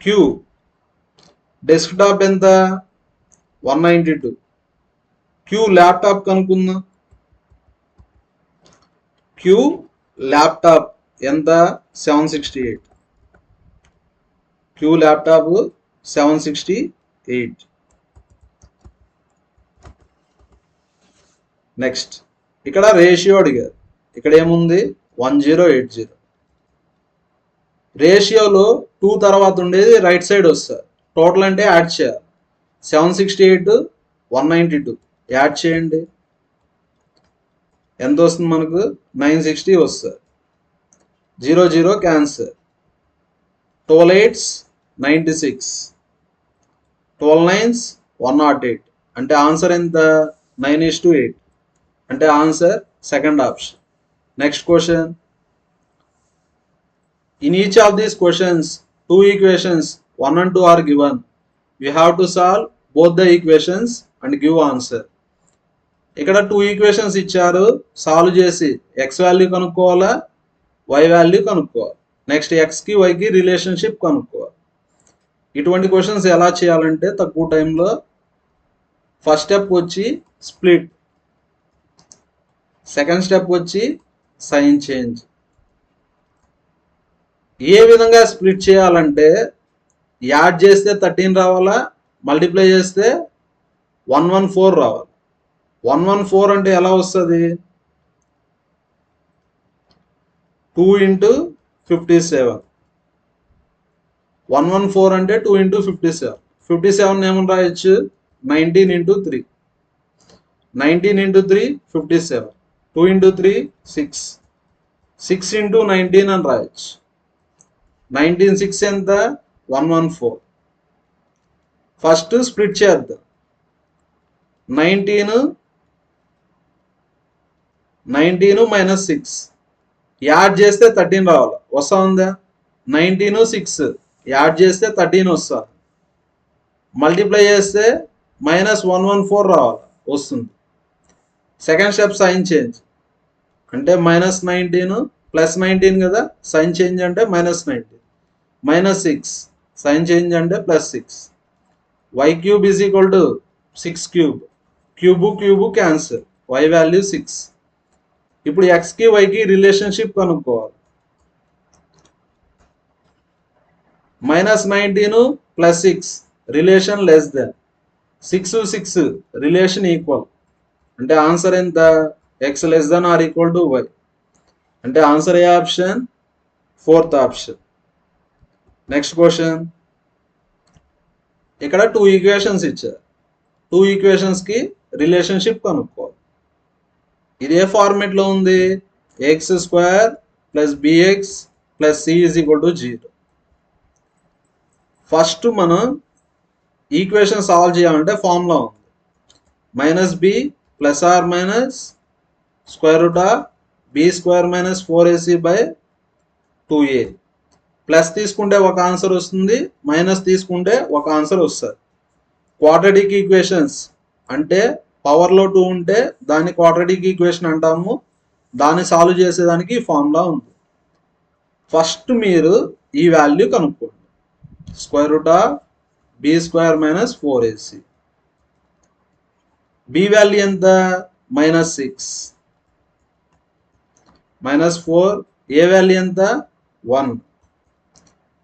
Q desktop ఎంత? 192. Q laptop కనుక్కుందాం. Q laptop ఎంత? 768. Q laptop 768. Next ఇక్కడ ratio అడిగారు. ఇక్కడ ఏముంది? 1080. రేషియోలో 2 తర్వాత ఉండేది రైట్ సైడ్ వస్తుంది. టోటల్ అంటే యాడ్ చేయాలి. 768 192 యాడ్ చేయండి. ఎంత వస్తుంది మనకు? 960 వస్తుంది. 0 0 క్యాన్సర్. 12 8s 96. 12 9s 108. అంటే ఆన్సర్ ఎంత? 9:8. అంటే answer second option. Next question. In each of these questions 2 equations 1 and 2 are given. You have to solve both the equations and give answer. ఇక్కడ 2 ఈక్వేషన్స్ ఇచ్చారు. సాల్వ్ చేసి ఎక్స్ వాల్యూ కనుక్కోవాలా, వై వాల్యూ కనుక్కోవాలి. Next ఎక్స్కి వైకి relationship కనుక్కోవాలి. ఇటువంటి questions ఎలా చేయాలంటే తక్కువ టైంలో ఫస్ట్ స్టెప్ వచ్చి స్ప్లిట్, సెకండ్ స్టెప్ వచ్చి సైన్ చేంజ్. ఏ విధంగా స్ప్లిట్ చేయాలంటే యాడ్ చేస్తే 13 రావాలా, మల్టిప్లై చేస్తే 114 రావాలి. 114 అంటే ఎలా వస్తుంది? 2 into 57. 114 అంటే 2 into 57. 57 ఏమని రాయొచ్చు? 19 into 3. 19 into 3 57. 2 into 3 6. 6 into 19 అని రాయొచ్చు. 19 6 ఎంత? 114. ఫస్ట్ స్ప్లిట్ చేద్దాం. 19 minus 6 యాడ్ చేస్తే 13 రావాలి. వస్తా ఉందా? 19 6 యాడ్ చేస్తే 13 వస్తుంది. మల్టిప్లై చేస్తే -114 రావాలి, వస్తుంది. సెకండ్ స్టెప్ సైన్ చేంజ్ అంటే -19 +19 కదా, సైన్ చేంజ్ అంటే -19. -6 సైన్ చేంజ్ అంటే +6. y cube is equal to 6 cube. Cube cancel. y value 6. ఇప్పుడు ఎక్స్కి వైకి రిలేషన్షిప్ కనుక్కోవాలి. -19 + 6 relation less then. 6 6 relation equal. అంటే ఆన్సర్ ఎంత? x less than or equal to y. అంటే ఆన్సర్ ఏ option? Fourth option. Next question. ఇక్కడ 2 ఈక్వేషన్స్ ఇచ్చారు. 2 ఈక్వేషన్స్ కి రిలేషన్షిప్ కనుక్కోవాలి. ఇదే ఫార్మేట్ లో ఉంది. x square plus bx plus c is equal to 0. First మనం ఈక్వేషన్ సాల్వ్ చేయాలంటే ఫార్ములా ఉంది. -b plus or minus square root of b square minus 4ac by 2a. Plus తీసుకుంటే ఒక ఆన్సర్ వస్తుంది, మైనస్ తీసుకుంటే ఒక ఆన్సర్ వస్తుంది. క్వాడ్రాటిక్ ఈక్వేషన్స్ అంటే పవర్లో 2 ఉంటే దాన్ని క్వాడ్రాటిక్ ఈక్వేషన్ అంటాము. దాన్ని సాల్వ్ చేసేదానికి ఫార్ములా ఉంది. ఫస్ట్ మీరు ఈ వాల్యూ కనుక్కోండి. Square root of b square minus 4ac. b value ఎంత? -6 -4. a వాల్యూ ఎంత? 1.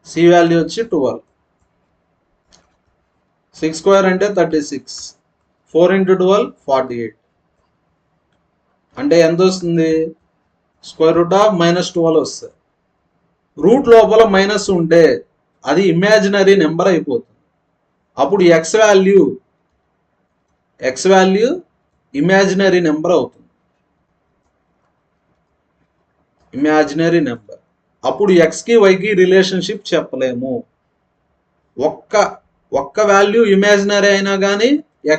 c వాల్యూ వచ్చి 12. 6 స్క్వేర్ అంటే 36. 4 into 12 48. అంటే ఎంత వస్తుంది? స్క్వేర్ రూట్ ఆఫ్ -12 వస్తుంది. రూట్ లోపల మైనస్ ఉంటే అది ఇమాజినరీ నెంబర్ అయిపోతుంది. అప్పుడు x వాల్యూ ఇమాజినరీ నెంబర్ అవుతుంది. Imaginary number. అప్పుడు xకి yకి రిలేషన్షిప్ చెప్పలేము. ఒక్క వాల్యూ ఇమాజినరీ అయినా కానీ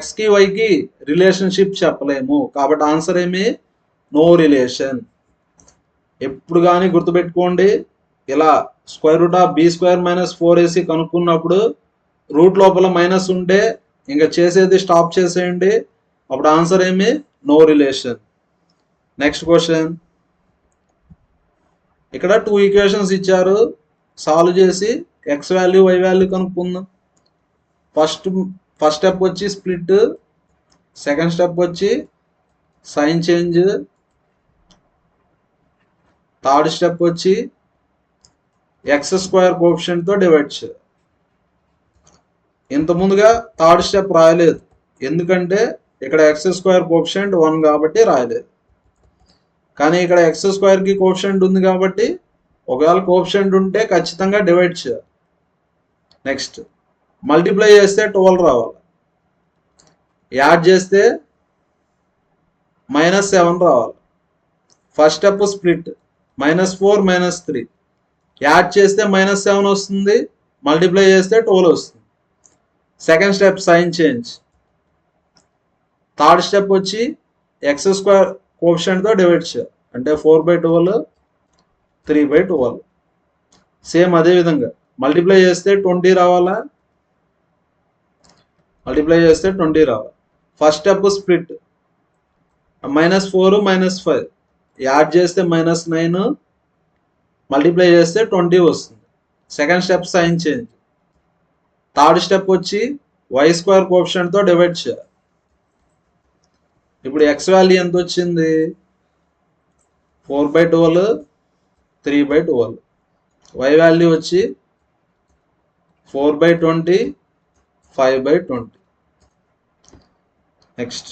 xకి yకి రిలేషన్షిప్ చెప్పలేము. కాబట్టి ఆన్సర్ ఏమి? No relation. ఎప్పుడు కానీ గుర్తుపెట్టుకోండి, ఇలా square root of b square minus 4ac కనుక్కున్నప్పుడు రూట్ లోపల మైనస్ ఉంటే ఇంకా చేసేది స్టాప్ చేసేయండి. అప్పుడు ఆన్సర్ ఏమి? No relation. Next question. ఇక్కడ 2 ఈక్వేషన్స్ ఇచ్చారు. సాల్వ్ చేసి x వాల్యూ y వాల్యూ కనుక్కుందాం. ఫస్ట్ స్టెప్ వచ్చి స్ప్లిట్, సెకండ్ స్టెప్ వచ్చి సైన్ చేంజ్, థర్డ్ స్టెప్ వచ్చి ఎక్స్ స్క్వేర్ కోఎఫిషియంట్తో డివైడ్ చేయాలి. ఇంత ముందుగా థర్డ్ స్టెప్ రాయలేదు, ఎందుకంటే ఇక్కడ ఎక్స్ స్క్వేర్ కోఎఫిషియంట్ 1 కాబట్టి రాయలేదు. కానీ ఇక్కడ ఎక్స్ స్క్వేర్కి కోఎఫిషియంట్ ఉంది కాబట్టి ఒకవేళ కోఎఫిషియంట్ ఉంటే ఖచ్చితంగా డివైడ్ చేయాలి. నెక్స్ట్ మల్టిప్లై చేస్తే 12 రావాలి. యాడ్ చేస్తే -7 రావాలి. First step split, -4 -3. యాడ్ చేస్తే -7 వస్తుంది, మల్టిప్లై చేస్తే 12 వస్తుంది. Second step sign change. Third step వచ్చి ఎక్స్ స్క్వేర్ కోఎఫిషియంట్తో డివైడ్ చేయాలి. అంటే 4/12 3/12. సేమ్ అదే విధంగా మల్టిప్లై చేస్తే 20 రావాలా, మల్టిప్లై చేస్తే 20 రావాలి. First step split, -4 -5. యాడ్ చేస్తే -9, మల్టిప్లై చేస్తే 20 వస్తుంది. Second step sign change. Third step వచ్చి వై స్క్వేర్ కోఎఫిషియంట్తో డివైడ్ చేయాలి. ఇప్పుడు ఎక్స్ వాల్యూ ఎంత వచ్చింది? 4/12 3/12. వై వాల్యూ వచ్చి 4/20 5/20. నెక్స్ట్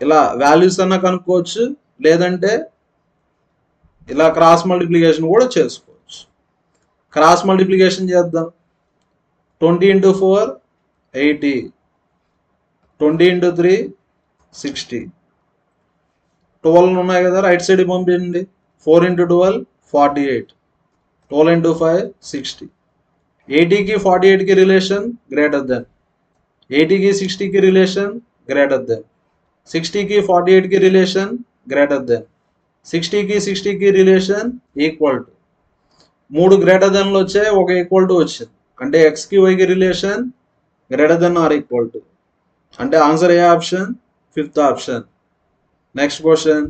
ఇలా వాల్యూస్ అన్నా కనుక్కోవచ్చు, లేదంటే ఇలా క్రాస్ మల్టిప్లికేషన్ కూడా చేసుకోవచ్చు. క్రాస్ మల్టిప్లికేషన్ చేద్దాం. 20 into 4 80, 20 into 3 60. 12 ఉన్నాయి కదా, రైట్ సైడ్ పంపించండి. 4 into 12 48, 12 into 5 60. 80కి 48కి రిలేషన్ గ్రేటర్ దెన్, 80కి 60కి రిలేషన్ గ్రేటర్ దెన్, 60కి 48కి రిలేషన్ గ్రేటర్ దెన్, 60కి 60కి రిలేషన్ ఈక్వల్ టు. 3 గ్రేటర్ దెన్లు వచ్చాయి, ఒక ఈక్వల్ టు వచ్చింది. అంటే ఎక్స్కి వైకి relation greater then or equal to. అంటే ఆన్సర్ ఏ option? Fifth option. Next question.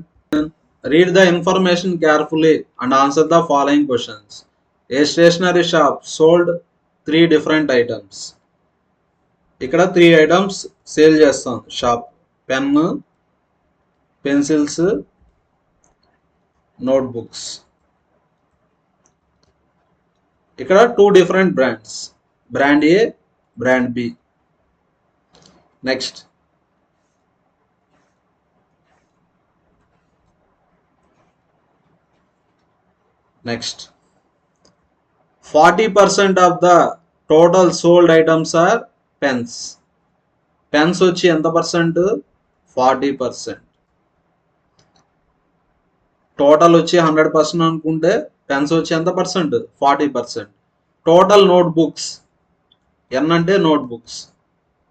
Read the information carefully and answer the following questions. A stationery shop sold 3 different items. ఇక్కడ 3 ఐటమ్స్ సేల్ చేస్తాం shop. Pen, pencils, notebooks. ఇక్కడ 2 different brands, brand A, brand B. Next next 40% of the total sold items are pens. Pens వచ్చి ఎంత percent? 40%. Total వచ్చి 100% అనుకుంటే pens వచ్చి ఎంత percent? 40%. Total note books, ఎన్ అంటే note books,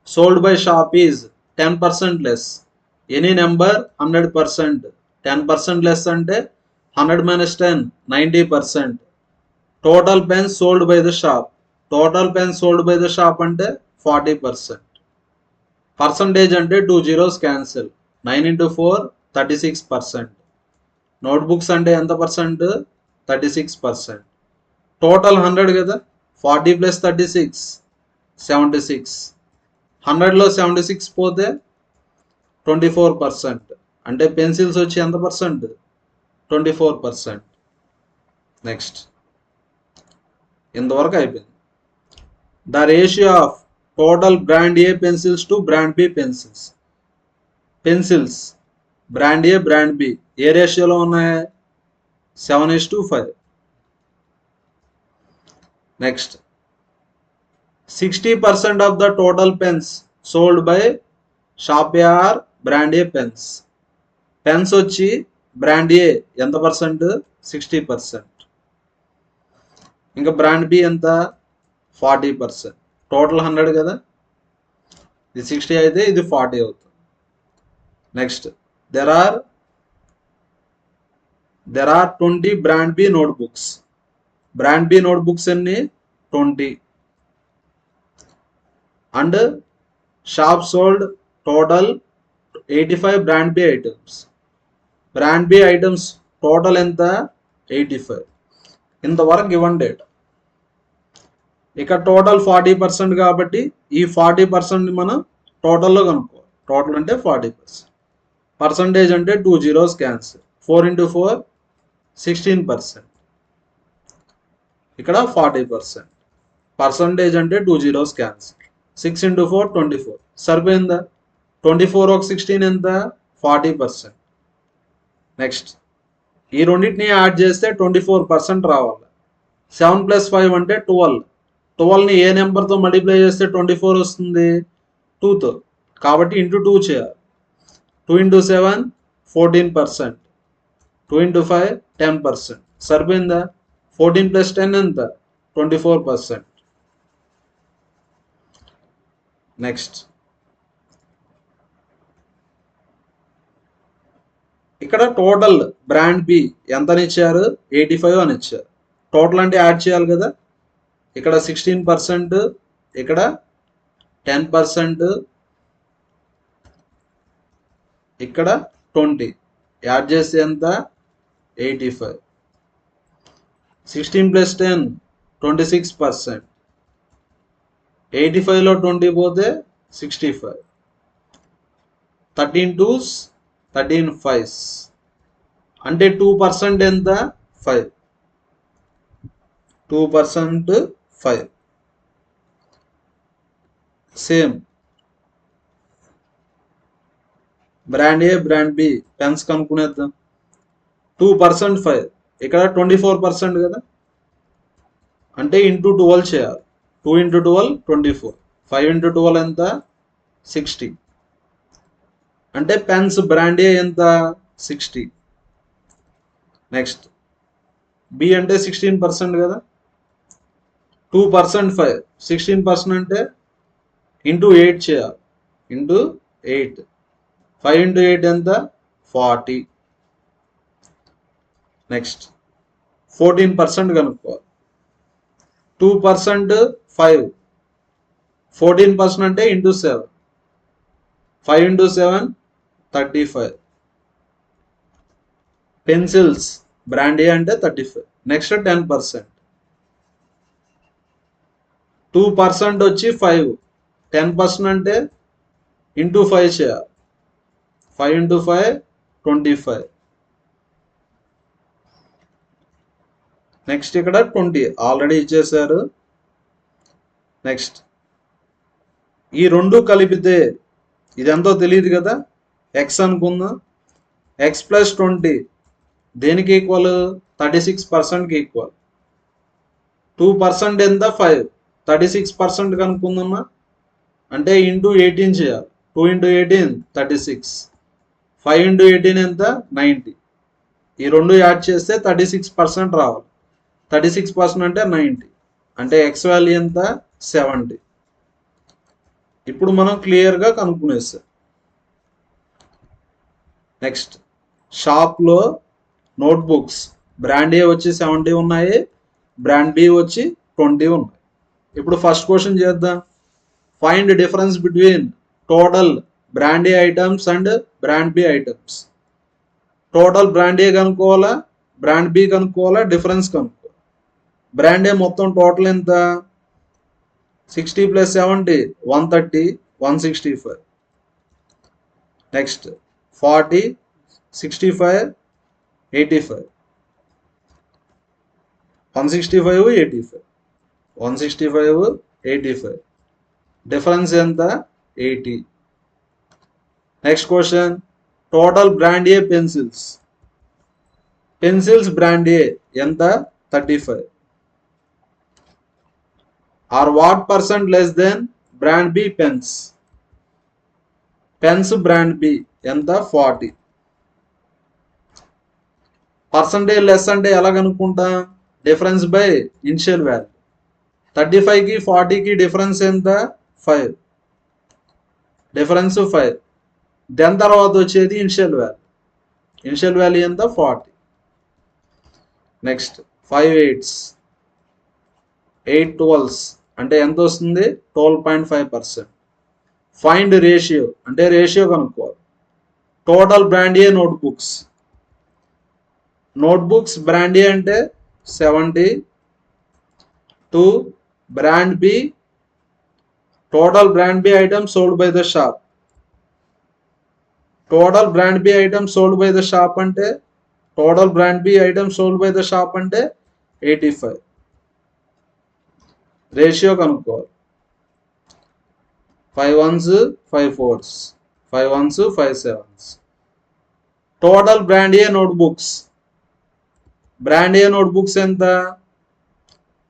sold by shop is 10% less. Any number 100%. 10% less అంటే 100 - 10 90%. Total pens sold by the shop, total pens sold by the shop అంటే 40%. Percentage అంటే 2 zeros క్యాన్సిల్. 9 × 4 36%. నోట్బుక్స్ అంటే ఎంత percent? 36%. Total 100 కదా, 40 + 36 76. 100లో 76 పోతే 24%. అంటే pencils వచ్చి ఎంత పర్సెంట్? 24%. నెక్స్ట్ ఇంతవరకు అయిపోయింది. The ratio of total brand A pencils to brand B pencils. Pencils brand A brand B ఏ రేషియోలో ఉన్నాయి? 7:5. Next 60% of the total pens sold by shop A are brand A pens. Pens వచ్చి brand A ఎంత percent? 60%. ఇంకా brand B ఎంత? 40%. Total 100 కదా, ఇది 60 అయితే ఇది 40 అవుతుంది. Next there are 20 brand B notebooks. Brand B notebooks ఎన్ని? 20. And shop sold total 85 brand B items. Brand B items total ఎంత? 85. ఇంతవరకు గివన్ డేటా. ఇక టోటల్ 40% కాబట్టి ఈ 40% మనం టోటల్లో కనుక్కోవాలి. టోటల్ అంటే 40%. పర్సంటేజ్ అంటే 2 zeros క్యాన్సిల్. 4 × 4 16%. ఇక్కడ 40%. పర్సంటేజ్ అంటే 2 zeros క్యాన్సిల్. 6 × 4 24. సరిపోయిందా? 24 ఒక 16 ఎంత? 40%. నెక్స్ట్ ఈ రెండింటిని యాడ్ చేస్తే 24% రావాలి. 7 + 5 అంటే 12. 12ని ఏ నెంబర్తో మల్టిప్లై చేస్తే 24 వస్తుంది? 2తో. కాబట్టి ఇంటూ 2 చేయాలి. 2 × 7 14%. 2 × 5 10%. సరిపోయిందా? 14 + 10 ఎంత? 24%. నెక్స్ట్ ఇక్కడ టోటల్ బ్రాండ్ బి ఎంతని ఇచ్చారు? 85 అని ఇచ్చారు. టోటల్ అంటే యాడ్ చేయాలి కదా, ఇక్కడ 16%, ఇక్కడ 10%, ఇక్కడ 20. యాడ్ చేస్తే ఎంత? 85. 16 + 10 26%. 85లో 20 పోతే 65. 13 2s 13 5s అంటే 2% ఎంత? 5. 2% 5. Same brand A brand B pens కనుక్కునేద్దాం. 2% 5. ఇక్కడ 24% కదా, అంటే ఇంటూ 12 చేయాలి. 2 × 12 24. 5 × 12 ఎంత? 60. అంటే పెన్స్ బ్రాండ్ ఏ ఎంత? 60. నెక్స్ట్ బి అంటే 16% కదా, 2% 5. 16% అంటే ఇంటూ 8 చేయాలి. ఇంటూ 8. 5 × 8 ఎంత? 40. నెక్స్ట్ 14% కనుక్కోవాలి. 2% 5. 14% అంటే ఇంటూ 7. 5 × 7 35. పెన్సిల్స్ బ్రాండ్ ఏ అంటే 35. నెక్స్ట్ 10%. 2% వచ్చి 5. 10% అంటే ఇంటూ 5 చేయాలి. 5 × 5 25. నెక్స్ట్ ఇక్కడ 20 ఆల్రెడీ ఇచ్చేసారు. నెక్స్ట్ ఈ రెండు కలిపితే ఇది ఎంతో తెలియదు కదా, ఎక్స్ అనుకుందాం. x + 20 దేనికి ఈక్వల్? 36%కి ఈక్వల్. 2% ఎంత? 5. 36% కనుక్కుందమ్మా అంటే ఇంటూ 18 చేయాలి. 2 × 18 36. 5 × 18 ఎంత? 90. ఈ రెండు యాడ్ చేస్తే 36% రావాలి. 36% అంటే 90. అంటే ఎక్స్ వాల్యూ ఎంత? 70. ఇప్పుడు మనం క్లియర్గా కనుక్కునేస్తాం. నెక్స్ట్, షాప్లో నోట్బుక్స్ బ్రాండ్ ఏ వచ్చి 70 ఉన్నాయి, బ్రాండ్ బి వచ్చి 20 ఉన్నాయి. ఇప్పుడు ఫస్ట్ క్వశ్చన్ చేద్దాం. Find difference between total brand A items and brand B items. Total brand A కనుక్కోవాలా, బ్రాండ్ బి కనుక్కోవాలా, డిఫరెన్స్ కనుక్కోవాలి. బ్రాండ్ ఏ మొత్తం టోటల్ ఎంత? 60 + 70 130, 165. నెక్స్ట్ 40, 65, 85. 165, 85. 165, 85. డిఫరెన్స్ ఎంత? 80. Next question, total brand A pencils. Pencils brand A ఎంత? 35. Are what % less then brand B pens. Pens brand B ఎంత? 40. Percentage less అంటే ఎలా కనుక్కుంటా? Difference by initial value. 35కి 40కి డిఫరెన్స్ ఎంత? 5. డిఫరెన్స్ 5. దాని తర్వాత వచ్చేది ఇనిషియల్ వాల్యూ. ఇనిషియల్ వాల్యూ ఎంత? 40. నెక్స్ట్ 5 8s, 8 12s అంటే ఎంత వస్తుంది? 12.5%. ఫైండ్ రేషియో అంటే రేషియో కనుక్కోవాలి. Total brand A notebooks. Notebooks brand ఏ అంటే 70 to brand B, total brand B items sold by the shop. Total brand B items sold by the shop అంటే total brand B items sold by the shop అంటే 85. Ratio కనుక్కోవాలి. 5 1s, 5 4s, 5 1s, 5 7s. Total brand A notebooks. Brand A notebooks ఎంత?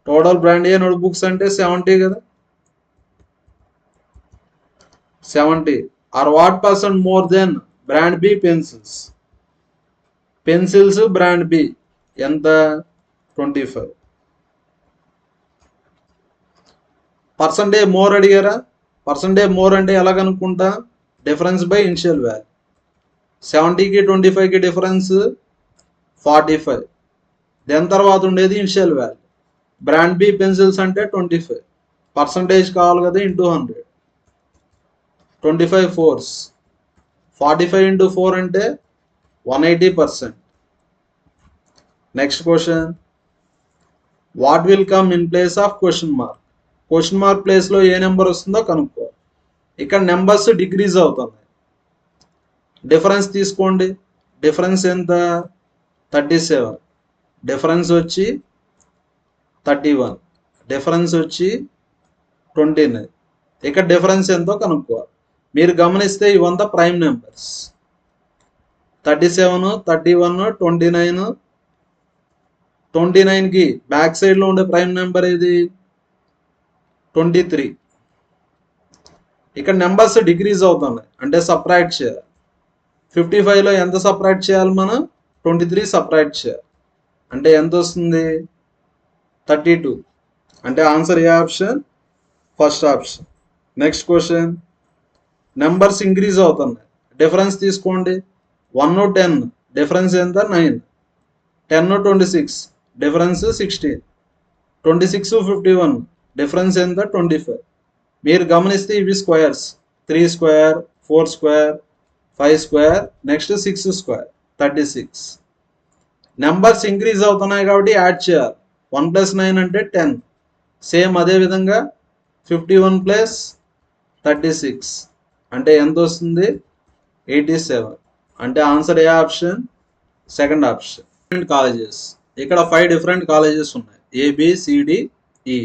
Total brand A notebooks అంటే 70 కదా. 70. Are what % more then brand B pencils. Pencils brand B ఎంత? 25. Percentage more అడిగారా? Percentage more అంటే ఎలా కనుక్కుంటా? Difference by initial value. 70కి 25కి డిఫరెన్స్ 45. దాని తర్వాత ఉండేది initial value. Brand B pencils అంటే 25. పర్సంటేజ్ కావాలి కదా, ఇంటూ 100. 25 4s. 45 × 4 అంటే 180%. Next question, what will come in place of question mark. Question mark ప్లేస్లో ఏ నెంబర్ వస్తుందో కనుక్కోవాలి. ఇక్కడ నెంబర్స్ డిక్రీజ్ అవుతుంది. డిఫరెన్స్ తీసుకోండి. డిఫరెన్స్ ఎంత? 37. డిఫరెన్స్ వచ్చి 31. డిఫరెన్స్ వచ్చి 29. ఇక్కడ డిఫరెన్స్ ఎంతో కనుక్కోవాలి. మీరు గమనిస్తే ఇవంతా ప్రైమ్ నెంబర్స్. 37, 31, 29. 29కి బ్యాక్ సైడ్లో ఉండే ప్రైమ్ నెంబర్ ఏది? 23. ఇక్కడ నెంబర్స్ డిక్రీజ్ అవుతున్నాయి అంటే సపరేట్ చేయాలి. 55లో ఎంత సపరేట్ చేయాలి మనం? 23 సపరేట్ చేయాలి. అంటే ఎంత వస్తుంది? 32. అంటే ఆన్సర్ ఏ option? First option. Next question, numbers increase అవుతున్నాయి. డిఫరెన్స్ తీసుకోండి. 1 10 డిఫరెన్స్ ఎంత? 9. 10 26 డిఫరెన్స్ 16. 26 51 డిఫరెన్స్ ఎంత? 25. మీరు గమనిస్తే ఇవి squares. 3 square, 4 square, 5 square, next 6 square, 36. Numbers increase అవుతున్నాయి కాబట్టి యాడ్ చేయాలి. 1 + 9 అంటే 10. సేమ్ అదే విధంగా 51 + 36 అంటే ఎంత వస్తుంది? 87. అంటే ఆన్సర్ ఏ ఆప్షన్? Second option. కాలేజెస్. ఇక్కడ 5 డిఫరెంట్ కాలేజెస్ ఉన్నాయి. ABCDE.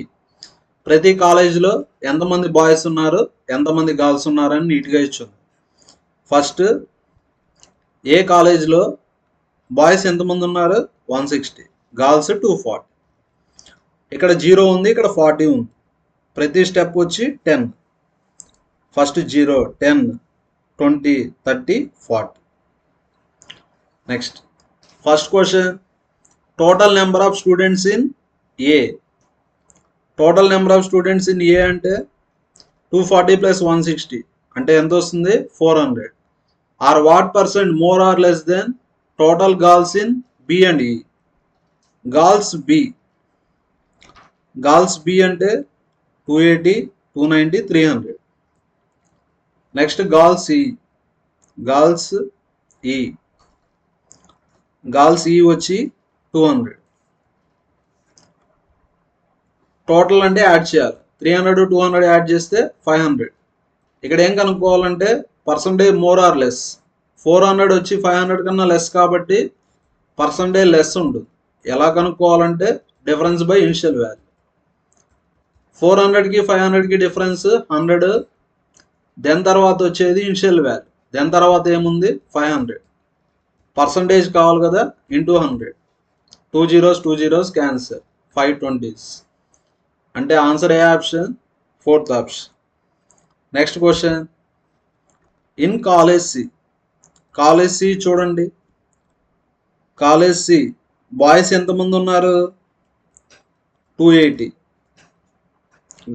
ప్రతి కాలేజీలో ఎంతమంది బాయ్స్ ఉన్నారు, ఎంతమంది గర్ల్స్ ఉన్నారని నీట్గా ఇచ్చింది. ఫస్ట్ ఏ కాలేజీలో బాయ్స్ ఎంతమంది ఉన్నారు? 160. గర్ల్స్ 240. ఇక్కడ 0 ఉంది, ఇక్కడ 40 ఉంది. ప్రతి స్టెప్ వచ్చి 10. First 0, 10, 20, 30, 40. Next first question, total number of students in A. Total number of students in A అంటే 240 ప్లస్ 160 అంటే ఎంత వస్తుంది? 400. Are what percent more or less than total girls in B and E. Girls B అంటే 280, 290, 300. Next girls ఈ వచ్చి 200. Total అంటే add చేయాలి. 300 200 add చేస్తే 500. ఇక్కడ ఏం కనుక్కోవాలంటే పర్సంటేజ్ మోర్ ఆర్ లెస్. 400 వచ్చి 500 కన్నా లెస్ కాబట్టి పర్సంటేజ్ లెస్ ఉంటుంది. ఎలా కనుక్కోవాలంటే డిఫరెన్స్ బై ఇనిషియల్ వాల్యూ. 400కి 500కి డిఫరెన్స్ 100. దెన్ తర్వాత వచ్చేది ఇనిషియల్ వాల్యూ. దెన్ తర్వాత ఏముంది? 500. పర్సంటేజ్ కావాలి కదా, ఇంటూ 100. 2 zeros cancer. 520s అంటే ఆన్సర్ ఏ option? Fourth option. Next question, in college C చూడండి. కాలేజ్ సి బాయ్స్ ఎంతమంది ఉన్నారు? 280.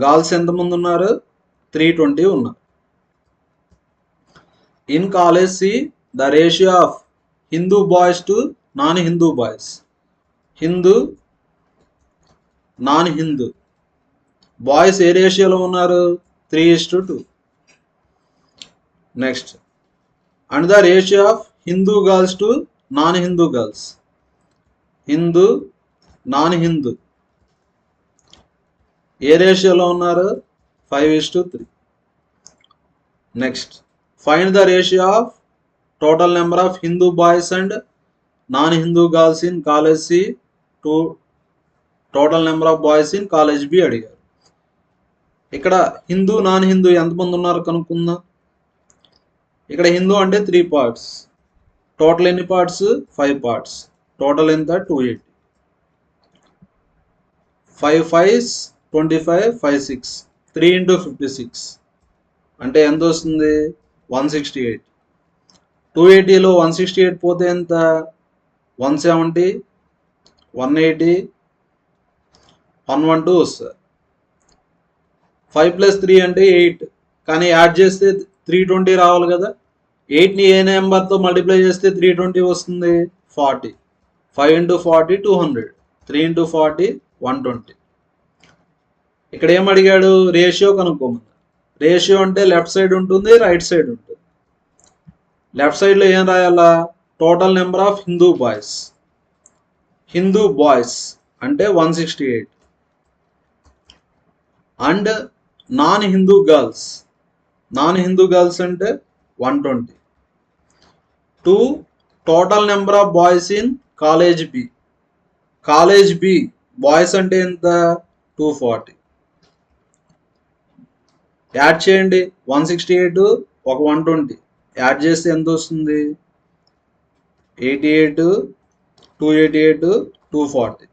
గర్ల్స్ ఎంతమంది ఉన్నారు? 320 ఉన్నారు. In college C the ratio of Hindu boys to non Hindu boys. Non Hindu boys ఏ రేషియోలో ఉన్నారు? 3:2. Next, and the ratio of Hindu girls to non Hindu girls. Non Hindu ఏ రేషియోలో ఉన్నారు? 5:3. Next, find the ratio of total number of Hindu boys and non Hindu girls in college C to total number of boys in college B అడిగారు. ఇక్కడ Hindu non Hindu ఎంతమంది ఉన్నారు కనుక్కుందాం. ఇక్కడ హిందూ అంటే 3 parts. టోటల్ ఎన్ని పార్ట్స్? 5 parts. టోటల్ ఎంత? 280. 5 5s 25, 5 6, 3 into 56 అంటే ఎంత వస్తుంది? 168. 280లో 168 పోతే ఎంత? 170, 180, 112 వస్తుంది. 5 + 3 అంటే 8. కానీ యాడ్ చేస్తే 320 రావాలి కదా. 8ని ఏ నెంబర్తో మల్టిప్లై చేస్తే 320 వస్తుంది? 40. 5 into 40 200. 3 into 40 120. ఇక్కడ ఏం అడిగాడు? రేషియో కనుక్కోమని. రేషియో అంటే లెఫ్ట్ సైడ్ ఉంటుంది, రైట్ సైడ్ ఉంటుంది. లెఫ్ట్ సైడ్లో ఏం రాయాలా? Total number of Hindu boys అంటే 168 అండ్ నాన్ హిందూ గర్ల్స్ అంటే 120. 2 total number of boys in college B boys అంటే ఎంత? 240. యాడ్ చేయండి. 168 ఒక 120 యాడ్ చేస్తే ఎంత వస్తుంది? 88, 288, 240.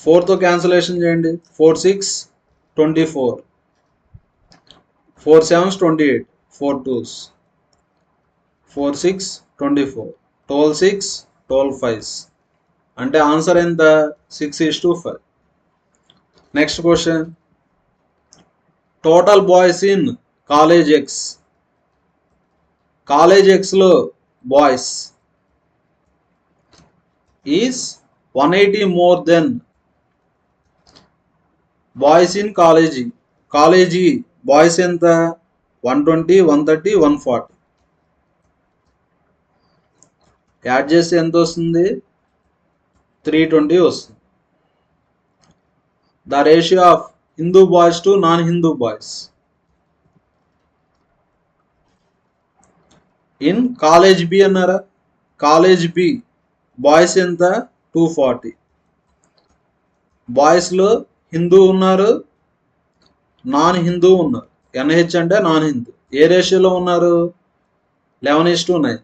4తో క్యాన్సిలేషన్ చేయండి. 4 6 24, 4 7s 28, 4 2s 4 6 24, 12 6 12 5s అంటే ఆన్సర్ ఎంత? 6:5. Next question, total boys in college ఎక్స్లో boys is 180 more then boys in college boys ఎంత? 120, 130, 140. యాడ్ చేస్తే ఎంత వస్తుంది? 320 వస్తుంది. The ratio of Hindu boys to non Hindu boys in college B అన్నారా? కాలేజ్ బి బాయ్స్ ఎంత? 240. బాయ్స్లో హిందూ ఉన్నారు, నాన్ హిందూ ఉన్నారు. NH అంటే నాన్ హిందూ. ఏ రేషియోలో ఉన్నారు? 11:9.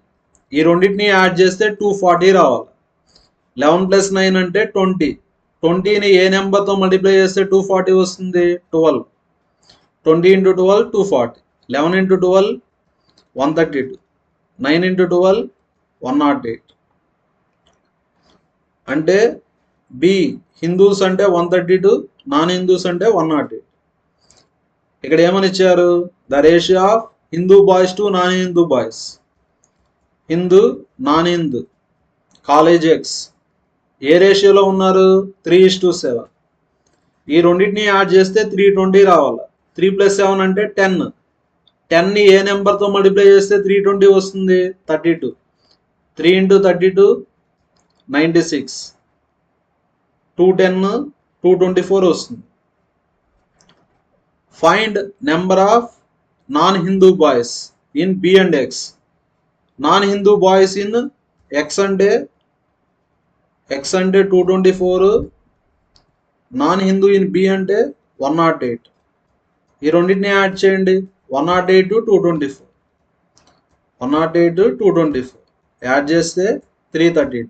ఈ రెండింటిని యాడ్ చేస్తే 240 రావాలి. 11 ప్లస్ 9 అంటే 20. 20ని ఏ నెంబర్తో మల్టిప్లై చేస్తే 240 వస్తుంది? 12. 20 ఇంటూ 12 240. 11 ఇంటూ 12 132. 9 ఇంటూ 12 108. అంటే బి హిందూస్ అంటే 132, నాన్ హిందూస్ అంటే 108. ఇక్కడ ఏమని ఇచ్చారు? The ratio of Hindu boys to non Hindu boys. Hindu non Hindu college X ఏ రేషియోలో ఉన్నారు? 3:7. ఈ రెండింటిని యాడ్ చేస్తే 320 రావాలి. 3 ప్లస్ 7 అంటే 10. 10ని ఏ నెంబర్తో మల్టిప్లై చేస్తే 320 వస్తుంది? 32. 3 ఇంటూ 32 96. 210 224 వస్తుంది. Find number of non Hindu boys in B and X. Non Hindu boys in X అంటే 224, నాన్ హిందూ ఇన్ బి అంటే 108. ఈ రెండింటిని యాడ్ చేయండి. 108 224. 108 224 యాడ్ చేస్తే 332.